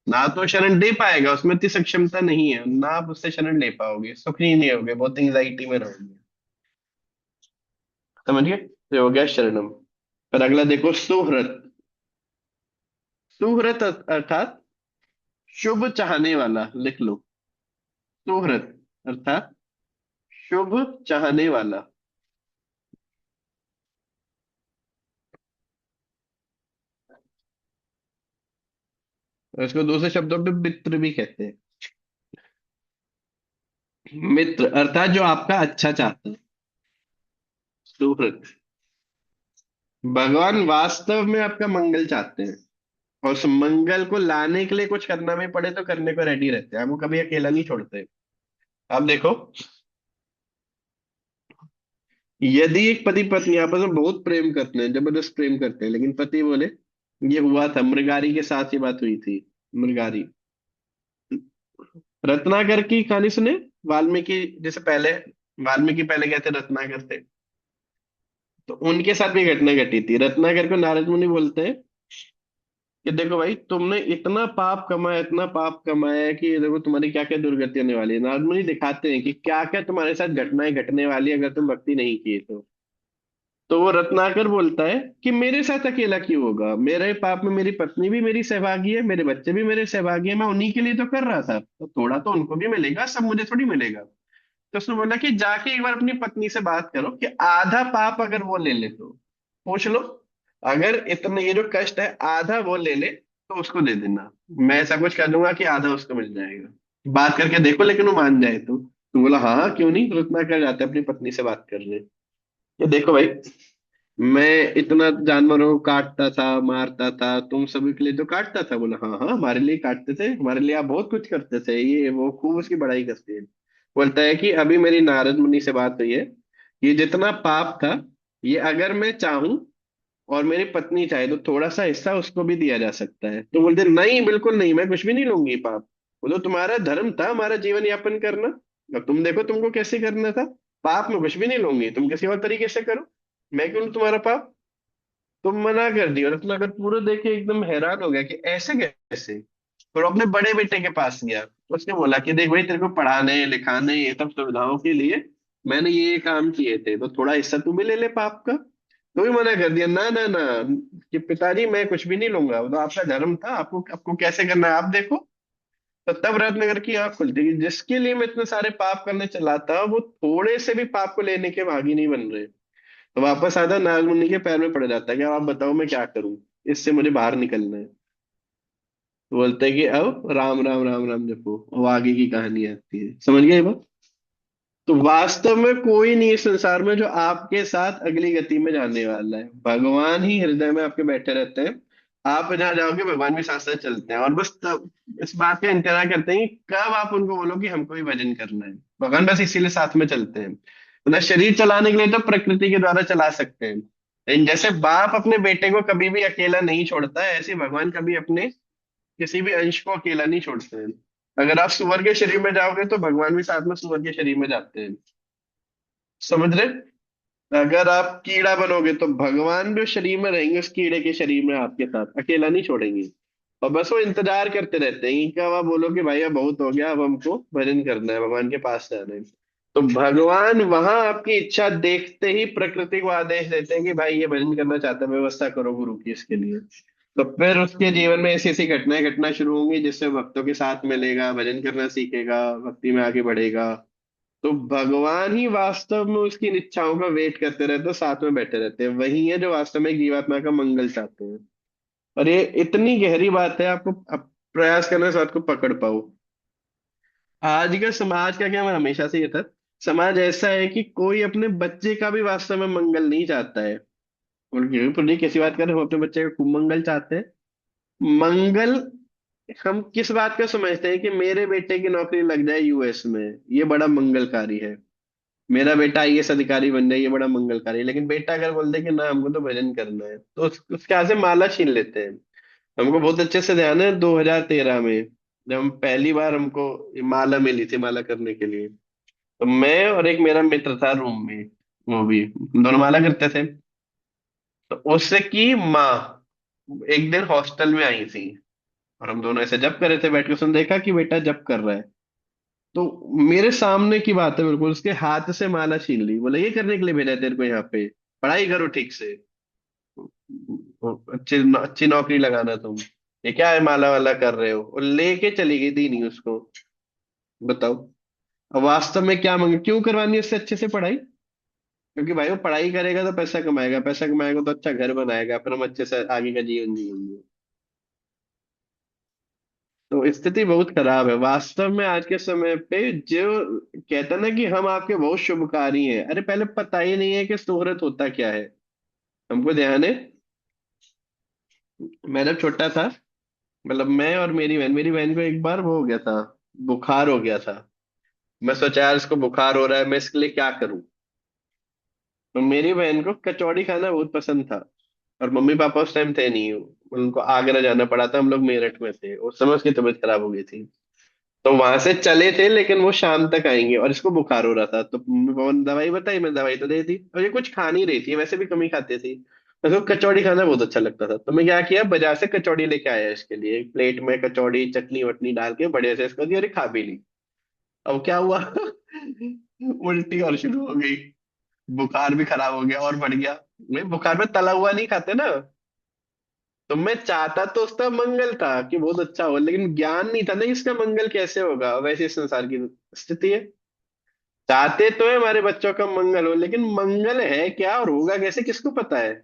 ना तो शरण दे पाएगा, उसमें इतनी सक्षमता नहीं है, ना आप उससे शरण ले पाओगे, सुखी नहीं होगे, बहुत एंग्जाइटी में रहोगे। समझ गए? तो हो गया शरणम। फिर अगला देखो, सुहृत। सुहृत अर्थात शुभ चाहने वाला, लिख लो। सुहृत अर्थात शुभ चाहने वाला। और इसको दूसरे शब्दों पे मित्र भी कहते हैं। मित्र अर्थात जो आपका अच्छा चाहता है, सुहृत। भगवान वास्तव में आपका मंगल चाहते हैं, और उस मंगल को लाने के लिए कुछ करना भी पड़े तो करने को रेडी रहते हैं, आपको कभी अकेला नहीं छोड़ते। आप देखो, यदि एक पति पत्नी आपस में बहुत प्रेम करते हैं, जबरदस्त प्रेम करते हैं, लेकिन पति बोले, ये हुआ था मृगारी के साथ, ये बात हुई थी। मृगारी, रत्नाकर की कहानी सुने। वाल्मीकि जैसे पहले, वाल्मीकि पहले गए थे रत्नाकर थे, तो उनके साथ भी घटना घटी थी। रत्नाकर को नारद मुनि बोलते हैं कि देखो भाई, तुमने इतना पाप कमाया, इतना पाप कमाया है कि ये देखो तुम्हारी क्या क्या दुर्गति होने वाली है। नारद मुनि दिखाते हैं कि क्या क्या तुम्हारे साथ घटनाएं घटने वाली है अगर तुम भक्ति नहीं किए तो वो रत्नाकर बोलता है कि मेरे साथ अकेला क्यों होगा, मेरे पाप में मेरी पत्नी भी मेरी सहभागी है, मेरे बच्चे भी मेरे सहभागी है, मैं उन्हीं के लिए तो कर रहा था, तो थोड़ा तो उनको भी मिलेगा, सब मुझे थोड़ी मिलेगा। तो उसने बोला कि जाके एक बार अपनी पत्नी से बात करो कि आधा पाप अगर वो ले ले तो पूछ लो, अगर इतने ये जो कष्ट है आधा वो ले ले तो उसको दे देना, मैं ऐसा कुछ कर दूंगा कि आधा उसको मिल जाएगा। बात करके देखो, लेकिन वो मान जाए तो बोला हाँ हाँ क्यों नहीं, तो इतना कर जाता है अपनी पत्नी से बात करने। ये देखो भाई, मैं इतना जानवरों को काटता था, मारता था, तुम सभी के लिए तो काटता था। बोला हाँ हाँ, हमारे लिए काटते थे, हमारे लिए आप बहुत कुछ करते थे, ये वो खूब उसकी बड़ाई करते हैं। बोलता है कि अभी मेरी नारद मुनि से बात हुई है, ये जितना पाप था, ये अगर मैं चाहूं और मेरी पत्नी चाहे तो थोड़ा सा हिस्सा उसको भी दिया जा सकता है। तो बोलते नहीं बिल्कुल नहीं, मैं कुछ भी नहीं लूंगी पाप। बोलो तुम्हारा धर्म था हमारा जीवन यापन करना, अब तुम देखो तुमको कैसे करना था, पाप में कुछ भी नहीं लूंगी, तुम किसी और तरीके से करो, मैं क्यों लूं तुम्हारा पाप। तुम मना कर दिया, और रत्नाकर पूरे देखे एकदम हैरान हो गया कि ऐसे कैसे। फिर वो अपने बड़े बेटे के पास गया, उसने बोला कि देख भाई, तेरे को पढ़ाने लिखाने ये सब सुविधाओं के लिए मैंने ये काम किए थे, तो थोड़ा हिस्सा तू भी ले ले पाप का। तो भी मना कर दिया, ना ना ना, कि पिताजी मैं कुछ भी नहीं लूंगा, वो तो आपका धर्म था, आपको आपको कैसे करना है आप देखो। तो तब रत्नाकर की आंख खुलती कि जिसके लिए मैं इतने सारे पाप करने चला था, वो थोड़े से भी पाप को लेने के भागी नहीं बन रहे। तो वापस आता नाग मुनि के पैर में पड़ जाता है कि अब आप बताओ मैं क्या करूं, इससे मुझे बाहर निकलना है। तो बोलते हैं कि अब राम राम राम राम जपो, वो आगे की कहानी आती है, समझ गए बात। तो वास्तव में कोई नहीं इस संसार में जो आपके साथ अगली गति में जाने वाला है, भगवान ही हृदय में आपके बैठे रहते हैं। आप जहाँ जाओगे भगवान भी साथ साथ चलते हैं, और बस तब इस बात का इंतजार करते हैं कि कब आप उनको बोलो कि हमको भी भजन करना है। भगवान बस इसीलिए साथ में चलते हैं, मतलब शरीर चलाने के लिए तो प्रकृति के द्वारा चला सकते हैं, लेकिन जैसे बाप अपने बेटे को कभी भी अकेला नहीं छोड़ता है, ऐसे ही भगवान कभी अपने किसी भी अंश को अकेला नहीं छोड़ते हैं। अगर आप सुअर के शरीर में जाओगे तो भगवान भी साथ में सुअर के शरीर में जाते हैं, समझ रहे। अगर आप कीड़ा बनोगे तो भगवान भी उस शरीर में रहेंगे, उस कीड़े के शरीर में आपके साथ, अकेला नहीं छोड़ेंगे। और बस वो इंतजार करते रहते हैं कि कब आप बोलो कि भाई अब बहुत हो गया, अब हमको भजन करना है, भगवान के पास जाना है। तो भगवान वहां आपकी इच्छा देखते ही प्रकृति को आदेश देते हैं कि भाई ये भजन करना चाहता है, व्यवस्था करो गुरु की इसके लिए। तो फिर उसके जीवन में ऐसी ऐसी घटनाएं घटना शुरू होंगी जिससे भक्तों के साथ मिलेगा, भजन करना सीखेगा, भक्ति में आगे बढ़ेगा। तो भगवान ही वास्तव में उसकी इन इच्छाओं का वेट करते रहते हैं, साथ में बैठे रहते हैं, वही है जो वास्तव में एक जीवात्मा का मंगल चाहते हैं। और ये इतनी गहरी बात है, आपको प्रयास करने से आपको पकड़ पाओ। आज का समाज का क्या, मैं हमेशा से ये था, समाज ऐसा है कि कोई अपने बच्चे का भी वास्तव में मंगल नहीं चाहता है। और ये पर नहीं कैसी बात कर रहे हैं, हम अपने बच्चे का खूब मंगल चाहते हैं। मंगल हम किस बात का समझते हैं कि मेरे बेटे की नौकरी लग जाए यूएस में, ये बड़ा मंगलकारी है, मेरा बेटा आईएएस अधिकारी बन जाए, ये बड़ा मंगलकारी है। लेकिन बेटा अगर बोल दे कि ना हमको तो भजन करना है, तो उसके यहाँ से माला छीन लेते हैं। हमको बहुत अच्छे से ध्यान है 2013 में, जब हम पहली बार हमको ये माला मिली थी माला करने के लिए, तो मैं और एक मेरा मित्र था रूम में, वो भी हम दोनों माला करते थे। तो उससे की माँ एक दिन हॉस्टल में आई थी, और हम दोनों ऐसे जप कर रहे थे बैठ के, उसने देखा कि बेटा जप कर रहा है, तो मेरे सामने की बात है बिल्कुल, उसके हाथ से माला छीन ली, बोला ये करने के लिए भेजा है तेरे को यहाँ पे, पढ़ाई करो ठीक से। अच्छी अच्छी नौकरी लगाना तुम, ये क्या है माला वाला कर रहे हो, और लेके चली गई, दी नहीं उसको। बताओ। अब वास्तव में क्या मांगे, क्यों करवानी है उससे अच्छे से पढ़ाई? क्योंकि भाई वो पढ़ाई करेगा तो पैसा कमाएगा, पैसा कमाएगा तो अच्छा घर बनाएगा, फिर हम अच्छे से आगे का जीवन जिएंगे। तो स्थिति बहुत खराब है वास्तव में आज के समय पे। जो कहता ना कि हम आपके बहुत शुभकारी हैं, अरे पहले पता ही नहीं है कि शोहरत होता क्या है। हमको ध्यान है, मैं जब छोटा था, मतलब मैं और मेरी बहन को एक बार वो हो गया था, बुखार हो गया था। मैं सोचा यार इसको बुखार हो रहा है, मैं इसके लिए क्या करूं। तो मेरी बहन को कचौड़ी खाना बहुत पसंद था, और मम्मी पापा उस टाइम थे नहीं, उनको आगरा जाना पड़ा था, हम लोग मेरठ में थे उस समय, उसकी तबीयत खराब हो गई थी। तो वहां से चले थे, लेकिन वो शाम तक आएंगे, और इसको बुखार हो रहा था, तो मम्मी पापा ने दवाई बताई, मैं दवाई तो दे दी, और ये कुछ खा नहीं रही थी, वैसे भी कम ही खाते थे। तो कचौड़ी खाना बहुत अच्छा लगता था, तो मैं क्या किया, बाजार से कचौड़ी लेके आया इसके लिए, एक प्लेट में कचौड़ी चटनी वटनी डाल के बढ़िया से इसको दी, और ये खा भी ली। अब क्या हुआ उल्टी और शुरू हो गई, बुखार भी खराब हो गया और बढ़ गया। मैं बुखार में तला हुआ नहीं खाते ना, तो मैं चाहता तो उसका मंगल था कि बहुत अच्छा हो, लेकिन ज्ञान नहीं था ना कि इसका मंगल कैसे होगा, वैसे इस संसार की स्थिति है। चाहते तो है हमारे बच्चों का मंगल हो, लेकिन मंगल है क्या और होगा कैसे किसको पता है।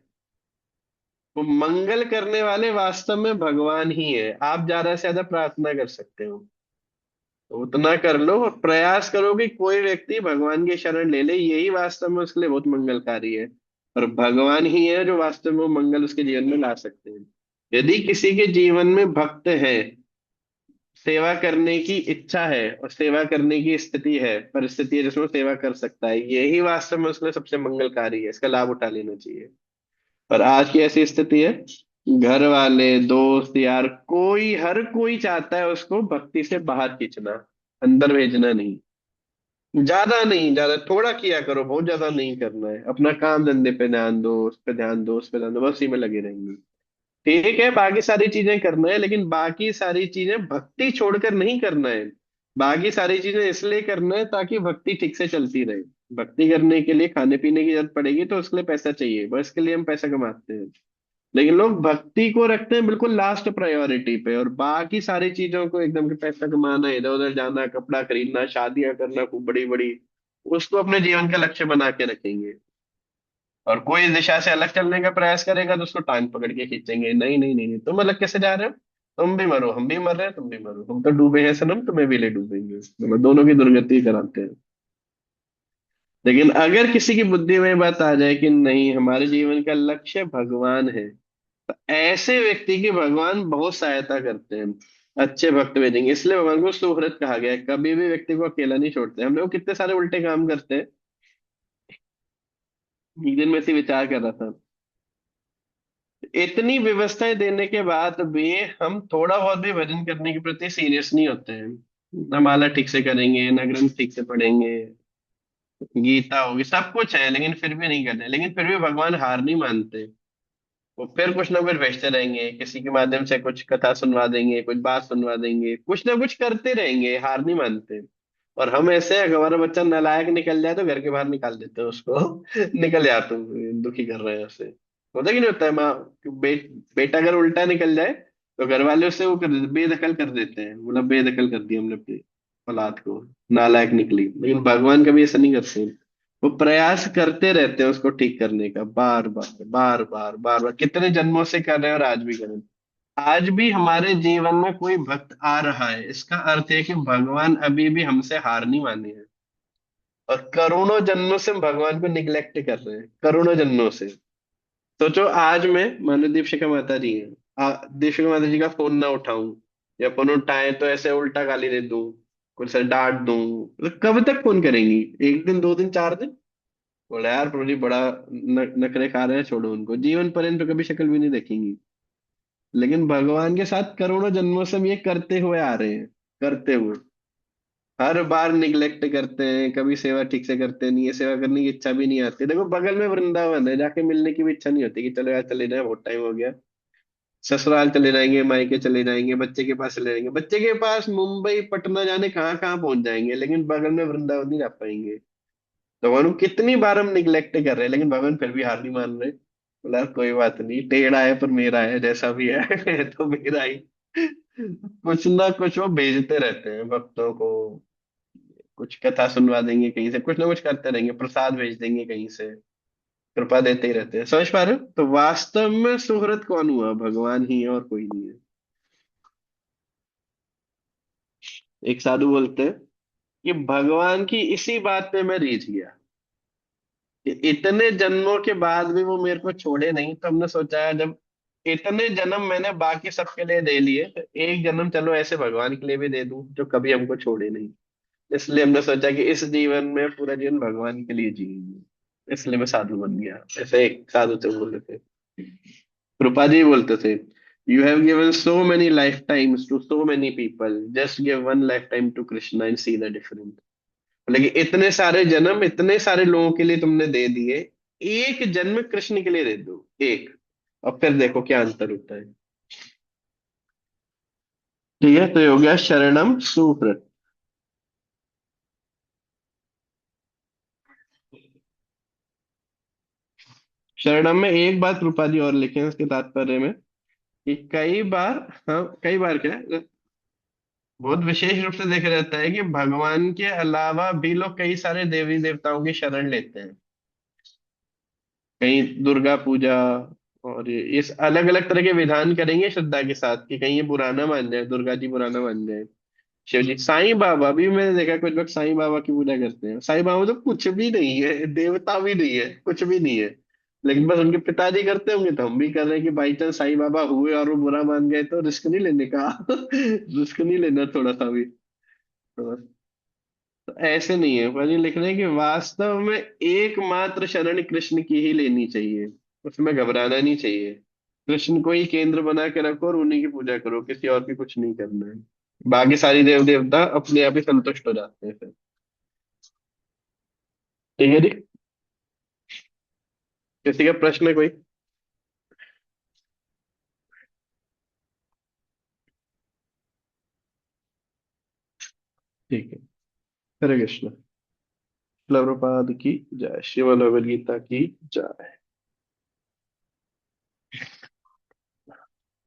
वो मंगल करने वाले वास्तव में भगवान ही है, आप ज्यादा से ज्यादा प्रार्थना कर सकते हो, तो उतना कर लो, और प्रयास करो कि कोई व्यक्ति भगवान की शरण ले ले, यही वास्तव में उसके लिए बहुत मंगलकारी है। और भगवान ही है जो वास्तव में वो मंगल उसके जीवन में ला सकते हैं। यदि किसी के जीवन में भक्त है, सेवा करने की इच्छा है और सेवा करने की स्थिति है, परिस्थिति है जिसमें वो सेवा कर सकता है, यही वास्तव में उसके लिए सबसे मंगलकारी है, इसका लाभ उठा लेना चाहिए। पर आज की ऐसी स्थिति है, घर वाले दोस्त यार कोई, हर कोई चाहता है उसको भक्ति से बाहर खींचना, अंदर भेजना नहीं। ज्यादा नहीं, ज्यादा थोड़ा किया करो, बहुत ज्यादा नहीं करना है, अपना काम धंधे पे ध्यान दो, उस पे ध्यान दो, उस पे ध्यान दो, बस इसी में लगे रहेंगे। ठीक है बाकी सारी चीजें करना है, लेकिन बाकी सारी चीजें भक्ति छोड़कर नहीं करना है। बाकी सारी चीजें इसलिए करना है ताकि भक्ति ठीक से चलती रहे। भक्ति करने के लिए खाने पीने की जरूरत पड़ेगी, तो उसके लिए पैसा चाहिए, बस के लिए हम पैसा कमाते हैं। लेकिन लोग भक्ति को रखते हैं बिल्कुल लास्ट प्रायोरिटी पे, और बाकी सारी चीजों को एकदम, कि पैसा कमाना, इधर उधर जाना, कपड़ा खरीदना, शादियां करना खूब बड़ी बड़ी, उसको अपने जीवन का लक्ष्य बना के रखेंगे। और कोई इस दिशा से अलग चलने का प्रयास करेगा तो उसको टांग पकड़ के खींचेंगे, नहीं नहीं नहीं नहीं, तुम अलग कैसे जा रहे हो, तुम भी मरो, हम भी मर रहे हैं, तुम भी मरो, हम तो डूबे हैं सनम, तुम्हें भी ले डूबेंगे, मतलब दोनों की दुर्गति कराते हैं। लेकिन अगर किसी की बुद्धि में बात आ जाए कि नहीं हमारे जीवन का लक्ष्य भगवान है, तो ऐसे व्यक्ति की भगवान बहुत सहायता करते हैं, अच्छे भक्त भेजेंगे। इसलिए भगवान को सुहृद कहा गया है, कभी भी व्यक्ति को अकेला नहीं छोड़ते। हम लोग कितने सारे उल्टे काम करते हैं। एक दिन मैं इसी विचार कर रहा था, इतनी व्यवस्थाएं देने के बाद भी हम थोड़ा बहुत भी भजन करने के प्रति सीरियस नहीं होते हैं। ना माला ठीक से करेंगे, ना ग्रंथ ठीक से पढ़ेंगे, गीता होगी, सब कुछ है, लेकिन फिर भी नहीं करते, लेकिन फिर भी भगवान हार नहीं मानते। वो फिर कुछ ना कुछ भेजते रहेंगे, किसी के माध्यम से कुछ कथा सुनवा देंगे, कुछ बात सुनवा देंगे, कुछ ना कुछ करते रहेंगे, हार नहीं मानते। और हम ऐसे, अगर हमारा बच्चा नालायक निकल जाए तो घर के बाहर निकाल देते हैं उसको निकल जा तुम, दुखी कर रहे हैं उसे। होता कि नहीं होता है माँ, बेटा अगर उल्टा निकल जाए तो घर वाले उससे वो बेदखल कर देते हैं, बोला बेदखल कर दिया हमने अपनी औलाद को, नालायक निकली। लेकिन भगवान कभी ऐसा नहीं करते, वो प्रयास करते रहते हैं उसको ठीक करने का, बार बार बार बार बार बार, कितने जन्मों से कर रहे हैं और आज भी करें। आज भी हमारे जीवन में कोई भक्त आ रहा है, इसका अर्थ है कि भगवान अभी भी हमसे हार नहीं माने हैं। और करोड़ों जन्मों से हम भगवान को निग्लेक्ट कर रहे हैं, करोड़ों जन्मों से। सोचो आज मैं मान लो दीपशिखा माता जी है, दीपशिखा माता जी का फोन ना उठाऊं, या फोन उठाए तो ऐसे उल्टा गाली दे दूं, कुछ से डांट दूं, तो कब तक फोन करेंगी? एक दिन, दो दिन, चार दिन? बोला यार प्रभु जी बड़ा नखरे खा रहे हैं, छोड़ो उनको, जीवन पर्यंत तो कभी शक्ल भी नहीं देखेंगी। लेकिन भगवान के साथ करोड़ों जन्मों से हम ये करते हुए आ रहे हैं, करते हुए हर बार निग्लेक्ट करते हैं, कभी सेवा ठीक से करते नहीं है, सेवा करने की इच्छा भी नहीं आती। देखो बगल में वृंदावन है, जाके मिलने की भी इच्छा नहीं होती कि चलो यार चले जाए, बहुत टाइम हो गया। ससुराल चले जाएंगे, मायके चले जाएंगे, बच्चे के पास चले जाएंगे, बच्चे के पास मुंबई पटना जाने कहाँ कहाँ पहुंच जाएंगे, लेकिन बगल में वृंदावन नहीं जा पाएंगे। तो भगवान को कितनी बार हम निग्लेक्ट कर रहे हैं, लेकिन भगवान फिर भी हार नहीं मान रहे। बोला कोई बात नहीं, टेढ़ा है पर मेरा है, जैसा भी है है तो मेरा ही। कुछ ना कुछ वो भेजते रहते हैं भक्तों को, कुछ कथा सुनवा देंगे कहीं से, कुछ ना कुछ करते रहेंगे, प्रसाद भेज देंगे कहीं से, कृपा देते ही रहते हैं। समझ पा रहे हो? तो वास्तव में सुहृद कौन हुआ? भगवान ही है और कोई नहीं है। एक साधु बोलते हैं कि भगवान की इसी बात पे मैं रीझ गया कि इतने जन्मों के बाद भी वो मेरे को छोड़े नहीं, तो हमने सोचा है जब इतने जन्म मैंने बाकी सबके लिए दे लिए, तो एक जन्म चलो ऐसे भगवान के लिए भी दे दूं जो कभी हमको छोड़े नहीं। इसलिए हमने सोचा कि इस जीवन में पूरा जीवन भगवान के लिए जिएंगे, इसलिए मैं साधु बन गया। ऐसे एक साधु थे, बोले थे। रूपा जी बोलते थे, you have given so many lifetimes to so many people, just give one lifetime to Krishna and see the difference. लेकिन इतने सारे जन्म इतने सारे लोगों के लिए तुमने दे दिए, एक जन्म कृष्ण के लिए दे दो, एक, और फिर देखो क्या अंतर होता है। ठीक है, तो ये हो गया शरणम सुहृत। शरणम में एक बात रूपा जी और लिखे हैं इसके तात्पर्य में, कि कई बार, हाँ कई बार क्या है, बहुत विशेष रूप से देखा जाता है कि भगवान के अलावा भी लोग कई सारे देवी देवताओं की शरण लेते हैं। कहीं दुर्गा पूजा, और ये इस अलग अलग तरह के विधान करेंगे श्रद्धा के साथ, कि कहीं ये बुरा ना मान जाए, दुर्गा जी बुरा ना मान जाए। शिव जी, साईं बाबा भी मैंने देखा कुछ लोग साईं बाबा की पूजा करते हैं। साईं बाबा तो कुछ भी नहीं है, देवता भी नहीं है, कुछ भी नहीं है, लेकिन बस उनके पिताजी करते होंगे तो हम भी कर रहे हैं, कि बाई चांस साईं बाबा हुए और वो बुरा मान गए तो रिस्क नहीं लेने का। रिस्क नहीं लेना थोड़ा सा भी। तो ऐसे नहीं है, पर ये लिख रहे हैं कि वास्तव में एकमात्र शरण कृष्ण की ही लेनी चाहिए, उसमें घबराना नहीं चाहिए। कृष्ण को ही केंद्र बना के रखो और उन्हीं की पूजा करो, किसी और की कुछ नहीं करना है। बाकी सारी देव देवता अपने आप ही संतुष्ट हो जाते हैं फिर। ठीक है जी। किसी का प्रश्न है कोई? ठीक है। हरे कृष्ण। प्रभुपाद की जय, श्रीमद् भगवद गीता की जय।